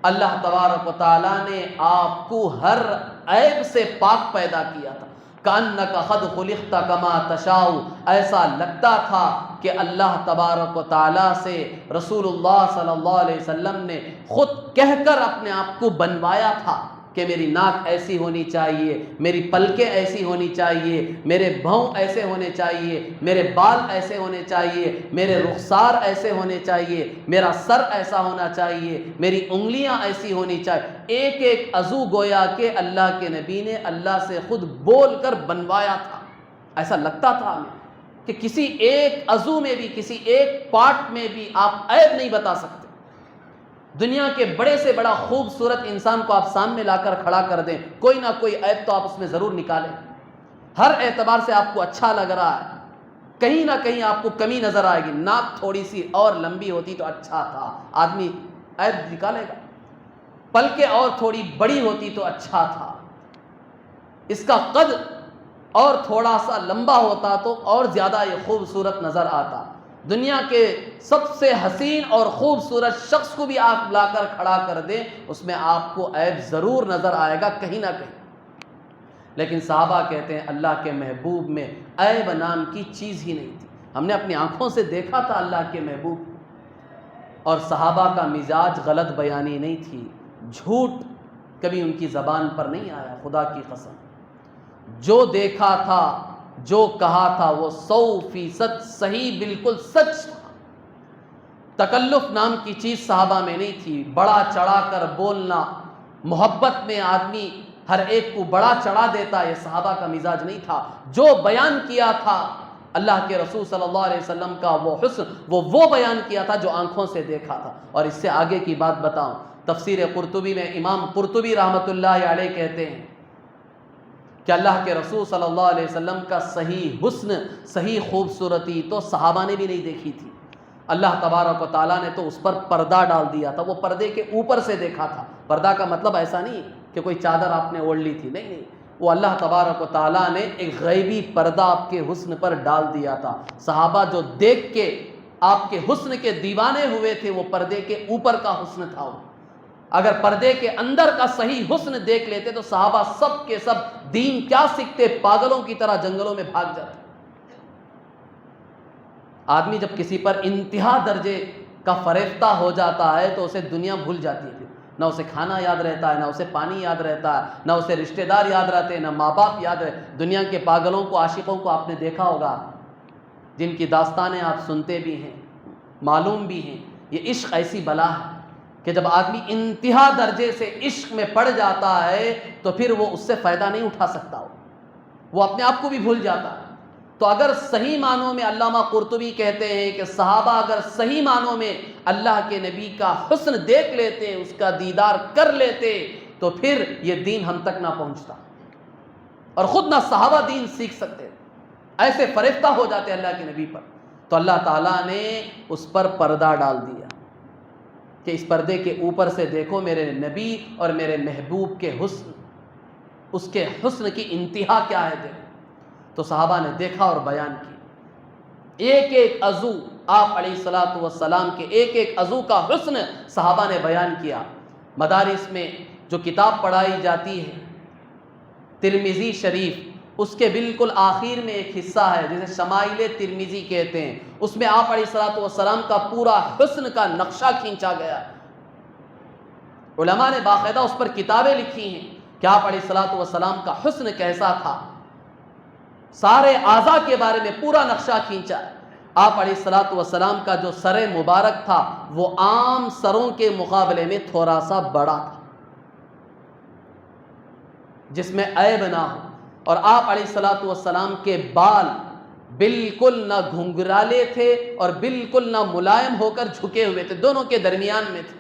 اللہ تبارک و تعالیٰ نے آپ کو ہر عیب سے پاک پیدا کیا تھا۔ کأنک قد خلقت کما تشاء، ایسا لگتا تھا کہ اللہ تبارک و تعالیٰ سے رسول اللہ صلی اللہ علیہ وسلم نے خود کہہ کر اپنے آپ کو بنوایا تھا کہ میری ناک ایسی ہونی چاہیے، میری پلکیں ایسی ہونی چاہیے، میرے بھون ایسے ہونے چاہیے، میرے بال ایسے ہونے چاہیے، میرے رخسار ایسے ہونے چاہیے، میرا سر ایسا ہونا چاہیے، میری انگلیاں ایسی ہونی چاہیے۔ ایک ایک عضو گویا کہ اللہ کے نبی نے اللہ سے خود بول کر بنوایا تھا۔ ایسا لگتا تھا ہمیں کہ کسی ایک عضو میں بھی، کسی ایک پارٹ میں بھی آپ عیب نہیں بتا سکتے۔ دنیا کے بڑے سے بڑا خوبصورت انسان کو آپ سامنے لا کر کھڑا کر دیں، کوئی نہ کوئی عیب تو آپ اس میں ضرور نکالیں۔ ہر اعتبار سے آپ کو اچھا لگ رہا ہے، کہیں نہ کہیں آپ کو کمی نظر آئے گی۔ ناک تھوڑی سی اور لمبی ہوتی تو اچھا تھا، آدمی عیب نکالے گا۔ پلکیں اور تھوڑی بڑی ہوتی تو اچھا تھا، اس کا قد اور تھوڑا سا لمبا ہوتا تو اور زیادہ یہ خوبصورت نظر آتا۔ دنیا کے سب سے حسین اور خوبصورت شخص کو بھی آپ لا کر کھڑا کر دیں، اس میں آپ کو عیب ضرور نظر آئے گا کہیں نہ کہیں۔ لیکن صحابہ کہتے ہیں اللہ کے محبوب میں عیب نام کی چیز ہی نہیں تھی۔ ہم نے اپنی آنکھوں سے دیکھا تھا اللہ کے محبوب، اور صحابہ کا مزاج غلط بیانی نہیں تھی، جھوٹ کبھی ان کی زبان پر نہیں آیا۔ خدا کی قسم، جو دیکھا تھا، جو کہا تھا وہ 100% صحیح، بالکل سچ تھا۔ تکلف نام کی چیز صحابہ میں نہیں تھی، بڑا چڑھا کر بولنا، محبت میں آدمی ہر ایک کو بڑا چڑھا دیتا، یہ صحابہ کا مزاج نہیں تھا۔ جو بیان کیا تھا اللہ کے رسول صلی اللہ علیہ وسلم کا وہ حسن، وہ بیان کیا تھا جو آنکھوں سے دیکھا تھا۔ اور اس سے آگے کی بات بتاؤں، تفسیر قرطبی میں امام قرطبی رحمۃ اللہ علیہ کہتے ہیں کہ اللہ کے رسول صلی اللہ علیہ وسلم کا صحیح حسن، صحیح خوبصورتی تو صحابہ نے بھی نہیں دیکھی تھی۔ اللہ تبارک و تعالیٰ نے تو اس پر پردہ ڈال دیا تھا، وہ پردے کے اوپر سے دیکھا تھا۔ پردہ کا مطلب ایسا نہیں کہ کوئی چادر آپ نے اوڑھ لی تھی، نہیں، وہ اللہ تبارک و تعالیٰ نے ایک غیبی پردہ آپ کے حسن پر ڈال دیا تھا۔ صحابہ جو دیکھ کے آپ کے حسن کے دیوانے ہوئے تھے، وہ پردے کے اوپر کا حسن تھا۔ وہ اگر پردے کے اندر کا صحیح حسن دیکھ لیتے تو صحابہ سب کے سب دین کیا سیکھتے، پاگلوں کی طرح جنگلوں میں بھاگ جاتے۔ آدمی جب کسی پر انتہا درجے کا فریفتہ ہو جاتا ہے تو اسے دنیا بھول جاتی ہے، نہ اسے کھانا یاد رہتا ہے، نہ اسے پانی یاد رہتا ہے، نہ اسے رشتہ دار یاد رہتے ہیں، نہ ماں باپ یاد رہتے۔ دنیا کے پاگلوں کو، عاشقوں کو آپ نے دیکھا ہوگا، جن کی داستانیں آپ سنتے بھی ہیں، معلوم بھی ہیں۔ یہ عشق ایسی بلا ہے کہ جب آدمی انتہا درجے سے عشق میں پڑ جاتا ہے تو پھر وہ اس سے فائدہ نہیں اٹھا سکتا، وہ اپنے آپ کو بھی بھول جاتا ہے۔ تو اگر صحیح معنوں میں، علامہ قرطبی کہتے ہیں کہ صحابہ اگر صحیح معنوں میں اللہ کے نبی کا حسن دیکھ لیتے، اس کا دیدار کر لیتے، تو پھر یہ دین ہم تک نہ پہنچتا اور خود نہ صحابہ دین سیکھ سکتے، ایسے فریفتہ ہو جاتے اللہ کے نبی پر۔ تو اللہ تعالیٰ نے اس پر پردہ ڈال دیا کہ اس پردے کے اوپر سے دیکھو میرے نبی اور میرے محبوب کے حسن، اس کے حسن کی انتہا کیا ہے دیکھو۔ تو صحابہ نے دیکھا اور بیان کی، ایک ایک عضو آپ علیہ الصلاۃ والسلام کے ایک ایک عضو کا حسن صحابہ نے بیان کیا۔ مدارس میں جو کتاب پڑھائی جاتی ہے، ترمذی شریف، اس کے بالکل آخر میں ایک حصہ ہے جسے شمائل ترمذی کہتے ہیں، اس میں آپ علیہ الصلوۃ والسلام کا پورا حسن کا نقشہ کھینچا گیا ہے۔ علماء نے باقاعدہ اس پر کتابیں لکھی ہیں کہ آپ علیہ الصلوۃ والسلام کا حسن کیسا تھا، سارے اعضاء کے بارے میں پورا نقشہ کھینچا ہے۔ آپ علیہ الصلوۃ والسلام کا جو سر مبارک تھا وہ عام سروں کے مقابلے میں تھوڑا سا بڑا تھا، جس میں عیب نہ ہو، اور آپ علیہ الصلوۃ والسلام کے بال بالکل نہ گھنگرالے تھے اور بالکل نہ ملائم ہو کر جھکے ہوئے تھے، دونوں کے درمیان میں تھے۔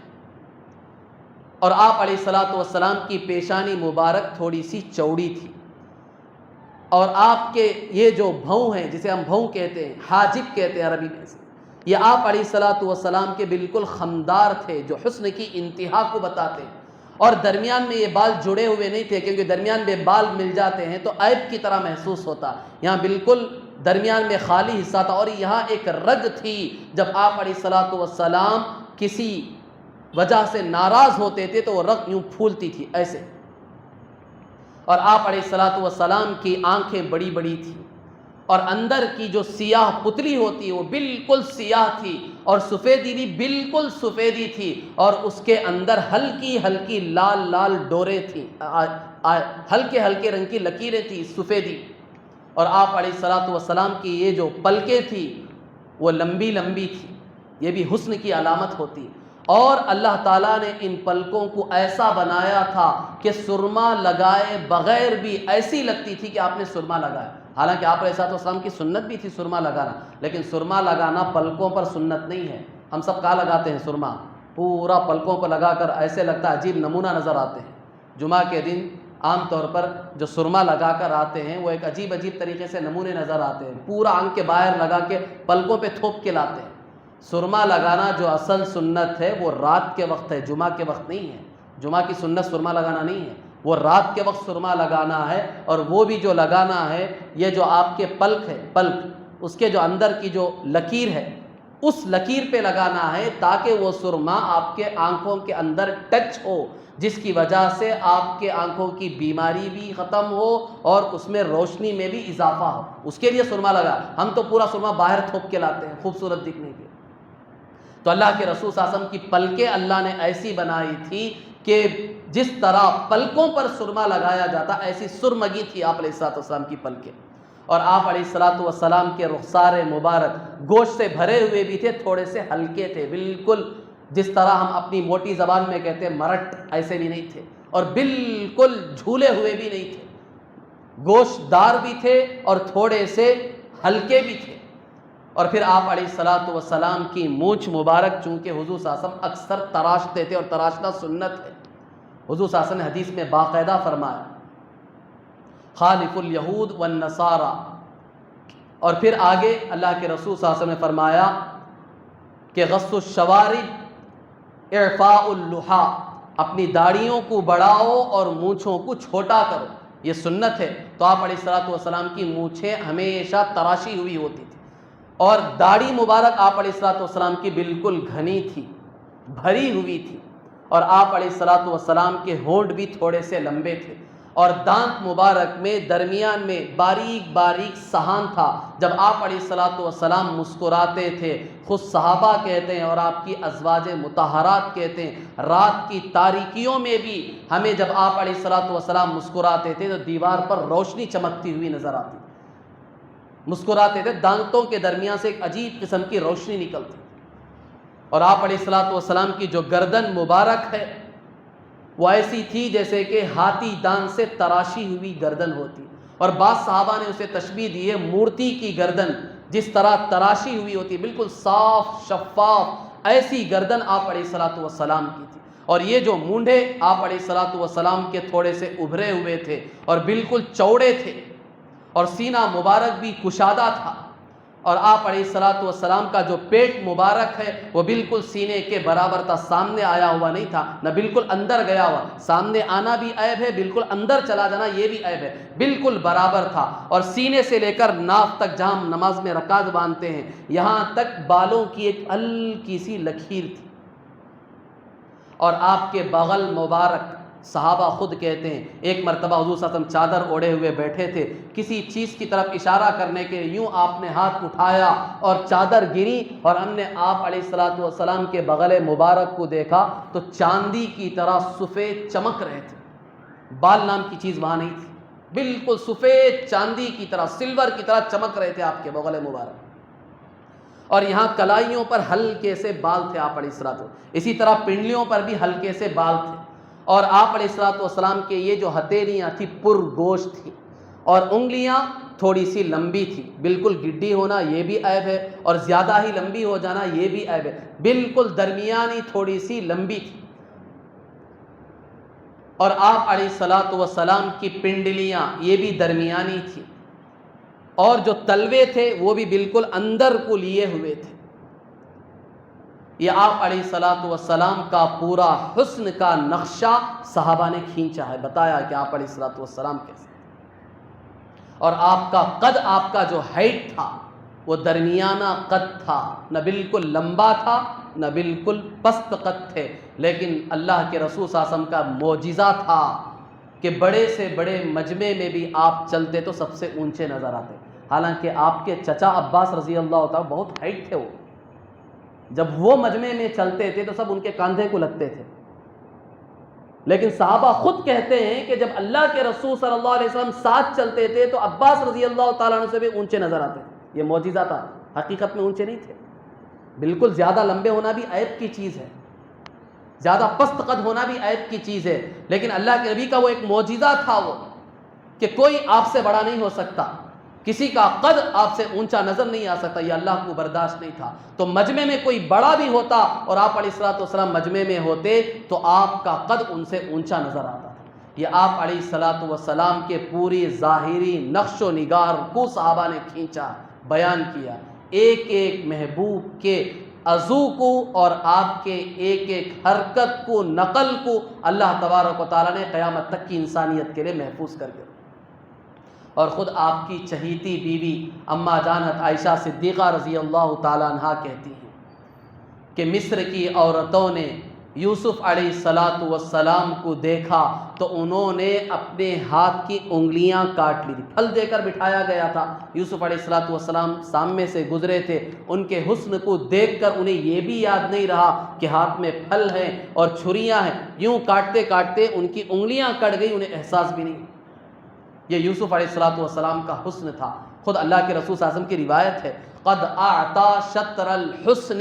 اور آپ علیہ الصلوۃ والسلام کی پیشانی مبارک تھوڑی سی چوڑی تھی، اور آپ کے یہ جو بھوں ہیں جسے ہم بھوں کہتے ہیں، حاجب کہتے ہیں عربی میں، یہ آپ علیہ الصلوۃ والسلام کے بالکل خمدار تھے جو حسن کی انتہا کو بتاتے ہیں، اور درمیان میں یہ بال جڑے ہوئے نہیں تھے کیونکہ درمیان میں بال مل جاتے ہیں تو عیب کی طرح محسوس ہوتا، یہاں بالکل درمیان میں خالی حصہ تھا، اور یہاں ایک رگ تھی، جب آپ علیہ الصلوۃ والسلام کسی وجہ سے ناراض ہوتے تھے تو وہ رگ یوں پھولتی تھی ایسے، اور آپ علیہ الصلوۃ والسلام کی آنکھیں بڑی بڑی تھیں، اور اندر کی جو سیاہ پتلی ہوتی ہے وہ بالکل سیاہ تھی، اور سفیدی بھی بالکل سفیدی تھی، اور اس کے اندر ہلکی ہلکی لال لال ڈوریں تھیں، ہلکے ہلکے رنگ کی لکیریں تھیں سفیدی، اور آپ علیہ الصلوۃ والسلام کی یہ جو پلکیں تھیں وہ لمبی لمبی تھی، یہ بھی حسن کی علامت ہوتی، اور اللہ تعالیٰ نے ان پلکوں کو ایسا بنایا تھا کہ سرما لگائے بغیر بھی ایسی لگتی تھی کہ آپ نے سرما لگایا، حالانکہ آپ علیہ الصلوۃ والسلام کی سنت بھی تھی سرما لگانا، لیکن سرما لگانا پلکوں پر سنت نہیں ہے۔ ہم سب کہاں لگاتے ہیں سرما؟ پورا پلکوں پر لگا کر ایسے لگتا ہے عجیب نمونہ نظر آتے ہیں۔ جمعہ کے دن عام طور پر جو سرما لگا کر آتے ہیں وہ ایک عجیب عجیب طریقے سے نمونے نظر آتے ہیں، پورا آنکھ کے باہر لگا کے پلکوں پہ تھوپ کے لاتے ہیں۔ سرما لگانا جو اصل سنت ہے وہ رات کے وقت ہے، جمعہ کے وقت نہیں ہے۔ جمعہ کی سنت سرما لگانا نہیں ہے، وہ رات کے وقت سرما لگانا ہے، اور وہ بھی جو لگانا ہے یہ جو آپ کے پلک ہے، پلک اس کے جو اندر کی جو لکیر ہے اس لکیر پہ لگانا ہے تاکہ وہ سرما آپ کے آنکھوں کے اندر ٹچ ہو، جس کی وجہ سے آپ کے آنکھوں کی بیماری بھی ختم ہو اور اس میں روشنی میں بھی اضافہ ہو، اس کے لیے سرما لگا۔ ہم تو پورا سرما باہر تھوپ کے لاتے ہیں خوبصورت دکھنے کے۔ تو اللہ کے رسول صلی اللہ علیہ وسلم کی پلکیں اللہ نے ایسی بنائی تھی کہ جس طرح پلکوں پر سرما لگایا جاتا ایسی سرمگی تھی آپ علیہ الصلوۃ والسلام کی پلکیں، اور آپ علیہ الصلوۃ والسلام کے رخسار مبارک گوشت سے بھرے ہوئے بھی تھے، تھوڑے سے ہلکے تھے، بالکل جس طرح ہم اپنی موٹی زبان میں کہتے ہیں مرٹ، ایسے بھی نہیں تھے، اور بالکل جھولے ہوئے بھی نہیں تھے، گوشت دار بھی تھے اور تھوڑے سے ہلکے بھی تھے۔ اور پھر آپ علیہ الصلوۃ والسلام کی مونچھ مبارک چونکہ حضور صلی اللہ علیہ وسلم اکثر تراشتے تھے، اور تراشنا سنت ہے، حضور صلی اللہ علیہ وسلم نے حدیث میں باقاعدہ فرمایا خالف الیہود والنصارى، اور پھر آگے اللہ کے رسول صلی اللہ علیہ وسلم نے فرمایا کہ غض الشوارب اعفاء اللحى، اپنی داڑھیوں کو بڑھاؤ اور مونچھوں کو چھوٹا کرو، یہ سنت ہے۔ تو آپ علیہ الصلوۃ والسلام کی مونچھیں ہمیشہ تراشی ہوئی ہوتی تھی، اور داڑھی مبارک آپ علیہ الصلوۃ والسلام کی بالکل گھنی تھی، بھری ہوئی تھی، اور آپ علیہ الصلوۃ والسلام کے ہونٹ بھی تھوڑے سے لمبے تھے، اور دانت مبارک میں درمیان میں باریک باریک سہان تھا۔ جب آپ علیہ الصلوۃ والسلام مسکراتے تھے، خود صحابہ کہتے ہیں اور آپ کی ازواج مطہرات کہتے ہیں، رات کی تاریکیوں میں بھی ہمیں جب آپ علیہ الصلوۃ والسلام مسکراتے تھے تو دیوار پر روشنی چمکتی ہوئی نظر آتی، مسکراتے تھے دانتوں کے درمیان سے ایک عجیب قسم کی روشنی نکلتی، اور آپ علیہ الصلوۃ والسلام کی جو گردن مبارک ہے وہ ایسی تھی جیسے کہ ہاتھی دان سے تراشی ہوئی گردن ہوتی، اور بعض صحابہ نے اسے تشبیہ دی ہے مورتی کی گردن، جس طرح تراشی ہوئی ہوتی، بالکل صاف شفاف ایسی گردن آپ علیہ الصلوۃ والسلام کی تھی، اور یہ جو مونڈے آپ علیہ الصلوۃ والسلام کے تھوڑے سے ابھرے ہوئے تھے اور بالکل چوڑے تھے، اور سینہ مبارک بھی کشادہ تھا، اور آپ علیہ الصلوۃ والسلام کا جو پیٹ مبارک ہے وہ بالکل سینے کے برابر تھا، سامنے آیا ہوا نہیں تھا، نہ بالکل اندر گیا ہوا، سامنے آنا بھی عیب ہے، بالکل اندر چلا جانا یہ بھی عیب ہے، بالکل برابر تھا، اور سینے سے لے کر ناف تک جہاں ہم نماز میں رکعت باندھتے ہیں یہاں تک بالوں کی ایک ہلکی سی لکیر تھی، اور آپ کے بغل مبارک صحابہ خود کہتے ہیں ایک مرتبہ حضور صلی اللہ علیہ وسلم چادر اوڑھے ہوئے بیٹھے تھے، کسی چیز کی طرف اشارہ کرنے کے یوں آپ نے ہاتھ اٹھایا اور چادر گری، اور ہم نے آپ علیہ الصلوۃ والسلام کے بغل مبارک کو دیکھا تو چاندی کی طرح سفید چمک رہے تھے، بال نام کی چیز وہاں نہیں تھی، بالکل سفید چاندی کی طرح، سلور کی طرح چمک رہے تھے آپ کے بغل مبارک، اور یہاں کلائیوں پر ہلکے سے بال تھے آپ علیہ الصلوۃ والسلام، اسی طرح پنڈلیوں پر بھی ہلکے سے بال تھے، اور آپ علیہ الصلوۃ والسلام کے یہ جو ہتھیلیاں تھیں پر گوشت تھیں، اور انگلیاں تھوڑی سی لمبی تھی، بالکل گڈی ہونا یہ بھی عیب ہے اور زیادہ ہی لمبی ہو جانا یہ بھی عیب ہے، بالکل درمیانی تھوڑی سی لمبی تھی، اور آپ علیہ الصلوۃ والسلام کی پنڈلیاں یہ بھی درمیانی تھی، اور جو تلوے تھے وہ بھی بالکل اندر کو لیے ہوئے تھے۔ یہ آپ علیہ الصلوۃ والسلام کا پورا حسن کا نقشہ صحابہ نے کھینچا ہے، بتایا کہ آپ علیہ الصلوۃ والسلام کیسے، اور آپ کا قد، آپ کا جو ہائٹ تھا وہ درمیانہ قد تھا، نہ بالکل لمبا تھا نہ بالکل پست قد تھے، لیکن اللہ کے رسول صلی اللہ علیہ وسلم کا معجزہ تھا کہ بڑے سے بڑے مجمع میں بھی آپ چلتے تو سب سے اونچے نظر آتے، حالانکہ آپ کے چچا عباس رضی اللہ تعالیٰ بہت ہائٹ تھے، وہ جب وہ مجمع میں چلتے تھے تو سب ان کے کاندھے کو لگتے تھے، لیکن صحابہ خود کہتے ہیں کہ جب اللہ کے رسول صلی اللہ علیہ وسلم ساتھ چلتے تھے تو عباس رضی اللہ تعالیٰ عنہ سے بھی اونچے نظر آتے تھے۔ یہ معجزہ تھا، حقیقت میں اونچے نہیں تھے، بالکل زیادہ لمبے ہونا بھی عیب کی چیز ہے، زیادہ پست قد ہونا بھی عیب کی چیز ہے، لیکن اللہ کے نبی کا وہ ایک معجزہ تھا وہ کہ کوئی آپ سے بڑا نہیں ہو سکتا، کسی کا قد آپ سے اونچا نظر نہیں آ سکتا، یہ اللہ کو برداشت نہیں تھا، تو مجمع میں کوئی بڑا بھی ہوتا اور آپ علیہ الصلوۃ والسلام مجمع میں ہوتے تو آپ کا قد ان سے اونچا نظر آتا تھا۔ یہ آپ علیہ الصلوۃ والسلام کے پوری ظاہری نقش و نگار کو صحابہ نے کھینچا، بیان کیا، ایک ایک محبوب کے عضو کو اور آپ کے ایک ایک حرکت کو، نقل کو اللہ تبارک و تعالیٰ نے قیامت تک کی انسانیت کے لیے محفوظ کر کے، اور خود آپ کی چہیتی بیوی اماں جان عائشہ صدیقہ رضی اللہ تعالیٰ عنہا کہتی ہیں کہ مصر کی عورتوں نے یوسف علیہ الصلوۃ والسلام کو دیکھا تو انہوں نے اپنے ہاتھ کی انگلیاں کاٹ لی تھی، پھل دے کر بٹھایا گیا تھا، یوسف علیہ الصلوۃ والسلام سامنے سے گزرے تھے، ان کے حسن کو دیکھ کر انہیں یہ بھی یاد نہیں رہا کہ ہاتھ میں پھل ہیں اور چھریاں ہیں، یوں کاٹتے کاٹتے ان کی انگلیاں کٹ گئی، انہیں احساس بھی نہیں۔ یہ یوسف علیہ الصلوۃ والسلام کا حسن تھا، خود اللہ کے رسول صلی اللہ علیہ وسلم کی روایت ہے، قد اعطا شطر الحسن،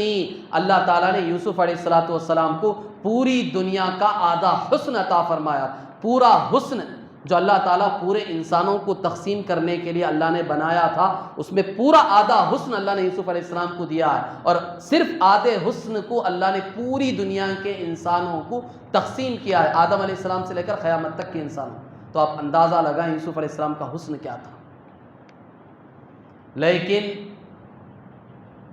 اللہ تعالیٰ نے یوسف علیہ الصلوۃ والسلام کو پوری دنیا کا آدھا حسن عطا فرمایا، پورا حسن جو اللہ تعالیٰ پورے انسانوں کو تقسیم کرنے کے لیے اللہ نے بنایا تھا، اس میں پورا آدھا حسن اللہ نے یوسف علیہ السلام کو دیا ہے، اور صرف آدھے حسن کو اللہ نے پوری دنیا کے انسانوں کو تقسیم کیا ہے، آدم علیہ السلام سے لے کر قیامت تک کے انسانوں، تو آپ اندازہ لگائیں یوسف علیہ السلام کا حسن کیا تھا۔ لیکن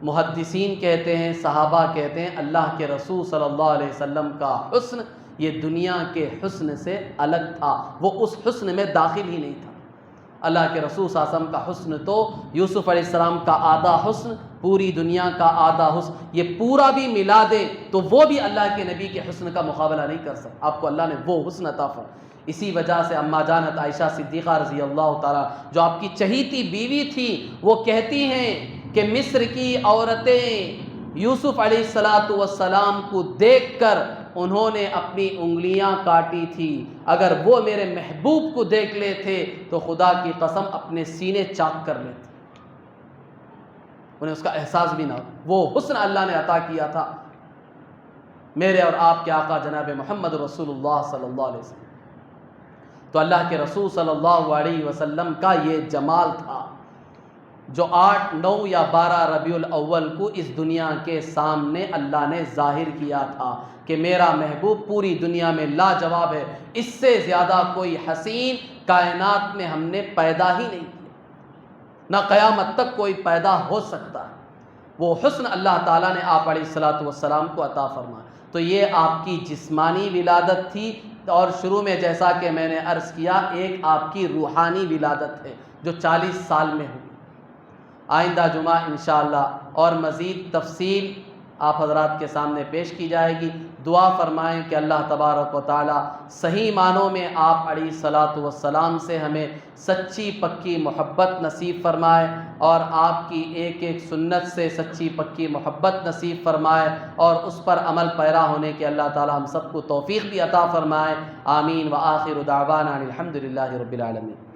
محدثین کہتے ہیں، صحابہ کہتے ہیں، اللہ کے رسول صلی اللہ علیہ وسلم کا حسن یہ دنیا کے حسن سے الگ تھا، وہ اس حسن میں داخل ہی نہیں تھا۔ اللہ کے رسول صلی اللہ علیہ وسلم کا حسن تو یوسف علیہ السلام کا آدھا حسن، پوری دنیا کا آدھا حسن، یہ پورا بھی ملا دیں تو وہ بھی اللہ کے نبی کے حسن کا مقابلہ نہیں کر سکتا، آپ کو اللہ نے وہ حسن عطا فرمایا۔ اسی وجہ سے اماں جان عائشہ صدیقہ رضی اللہ تعالیٰ جو آپ کی چہیتی بیوی تھی، وہ کہتی ہیں کہ مصر کی عورتیں یوسف علیہ الصلوۃ والسلام کو دیکھ کر انہوں نے اپنی انگلیاں کاٹی تھی، اگر وہ میرے محبوب کو دیکھ لیتے تو خدا کی قسم اپنے سینے چاک کر لیتے، انہیں اس کا احساس بھی نہ ہو۔ وہ حسن اللہ نے عطا کیا تھا میرے اور آپ کے آقا جناب محمد رسول اللہ صلی اللہ علیہ وسلم۔ تو اللہ کے رسول صلی اللہ علیہ وسلم کا یہ جمال تھا جو 8، 9 یا 12 ربیع الاول کو اس دنیا کے سامنے اللہ نے ظاہر کیا تھا کہ میرا محبوب پوری دنیا میں لاجواب ہے، اس سے زیادہ کوئی حسین کائنات میں ہم نے پیدا ہی نہیں کیا، نہ قیامت تک کوئی پیدا ہو سکتا ہے۔ وہ حسن اللہ تعالیٰ نے آپ علیہ الصلوۃ والسلام کو عطا فرمایا۔ تو یہ آپ کی جسمانی ولادت تھی، اور شروع میں جیسا کہ میں نے عرض کیا ایک آپ کی روحانی ولادت ہے جو 40 سال میں ہوئی۔ آئندہ جمعہ انشاءاللہ اور مزید تفصیل آپ حضرات کے سامنے پیش کی جائے گی۔ دعا فرمائیں کہ اللہ تبارک و تعالی صحیح معنوں میں آپ علیہ الصلاۃ والسلام سے ہمیں سچی پکی محبت نصیب فرمائے، اور آپ کی ایک ایک سنت سے سچی پکی محبت نصیب فرمائے، اور اس پر عمل پیرا ہونے کے اللہ تعالی ہم سب کو توفیق بھی عطا فرمائے۔ آمین۔ وآخر دعوانا الحمد للہ رب العالمین۔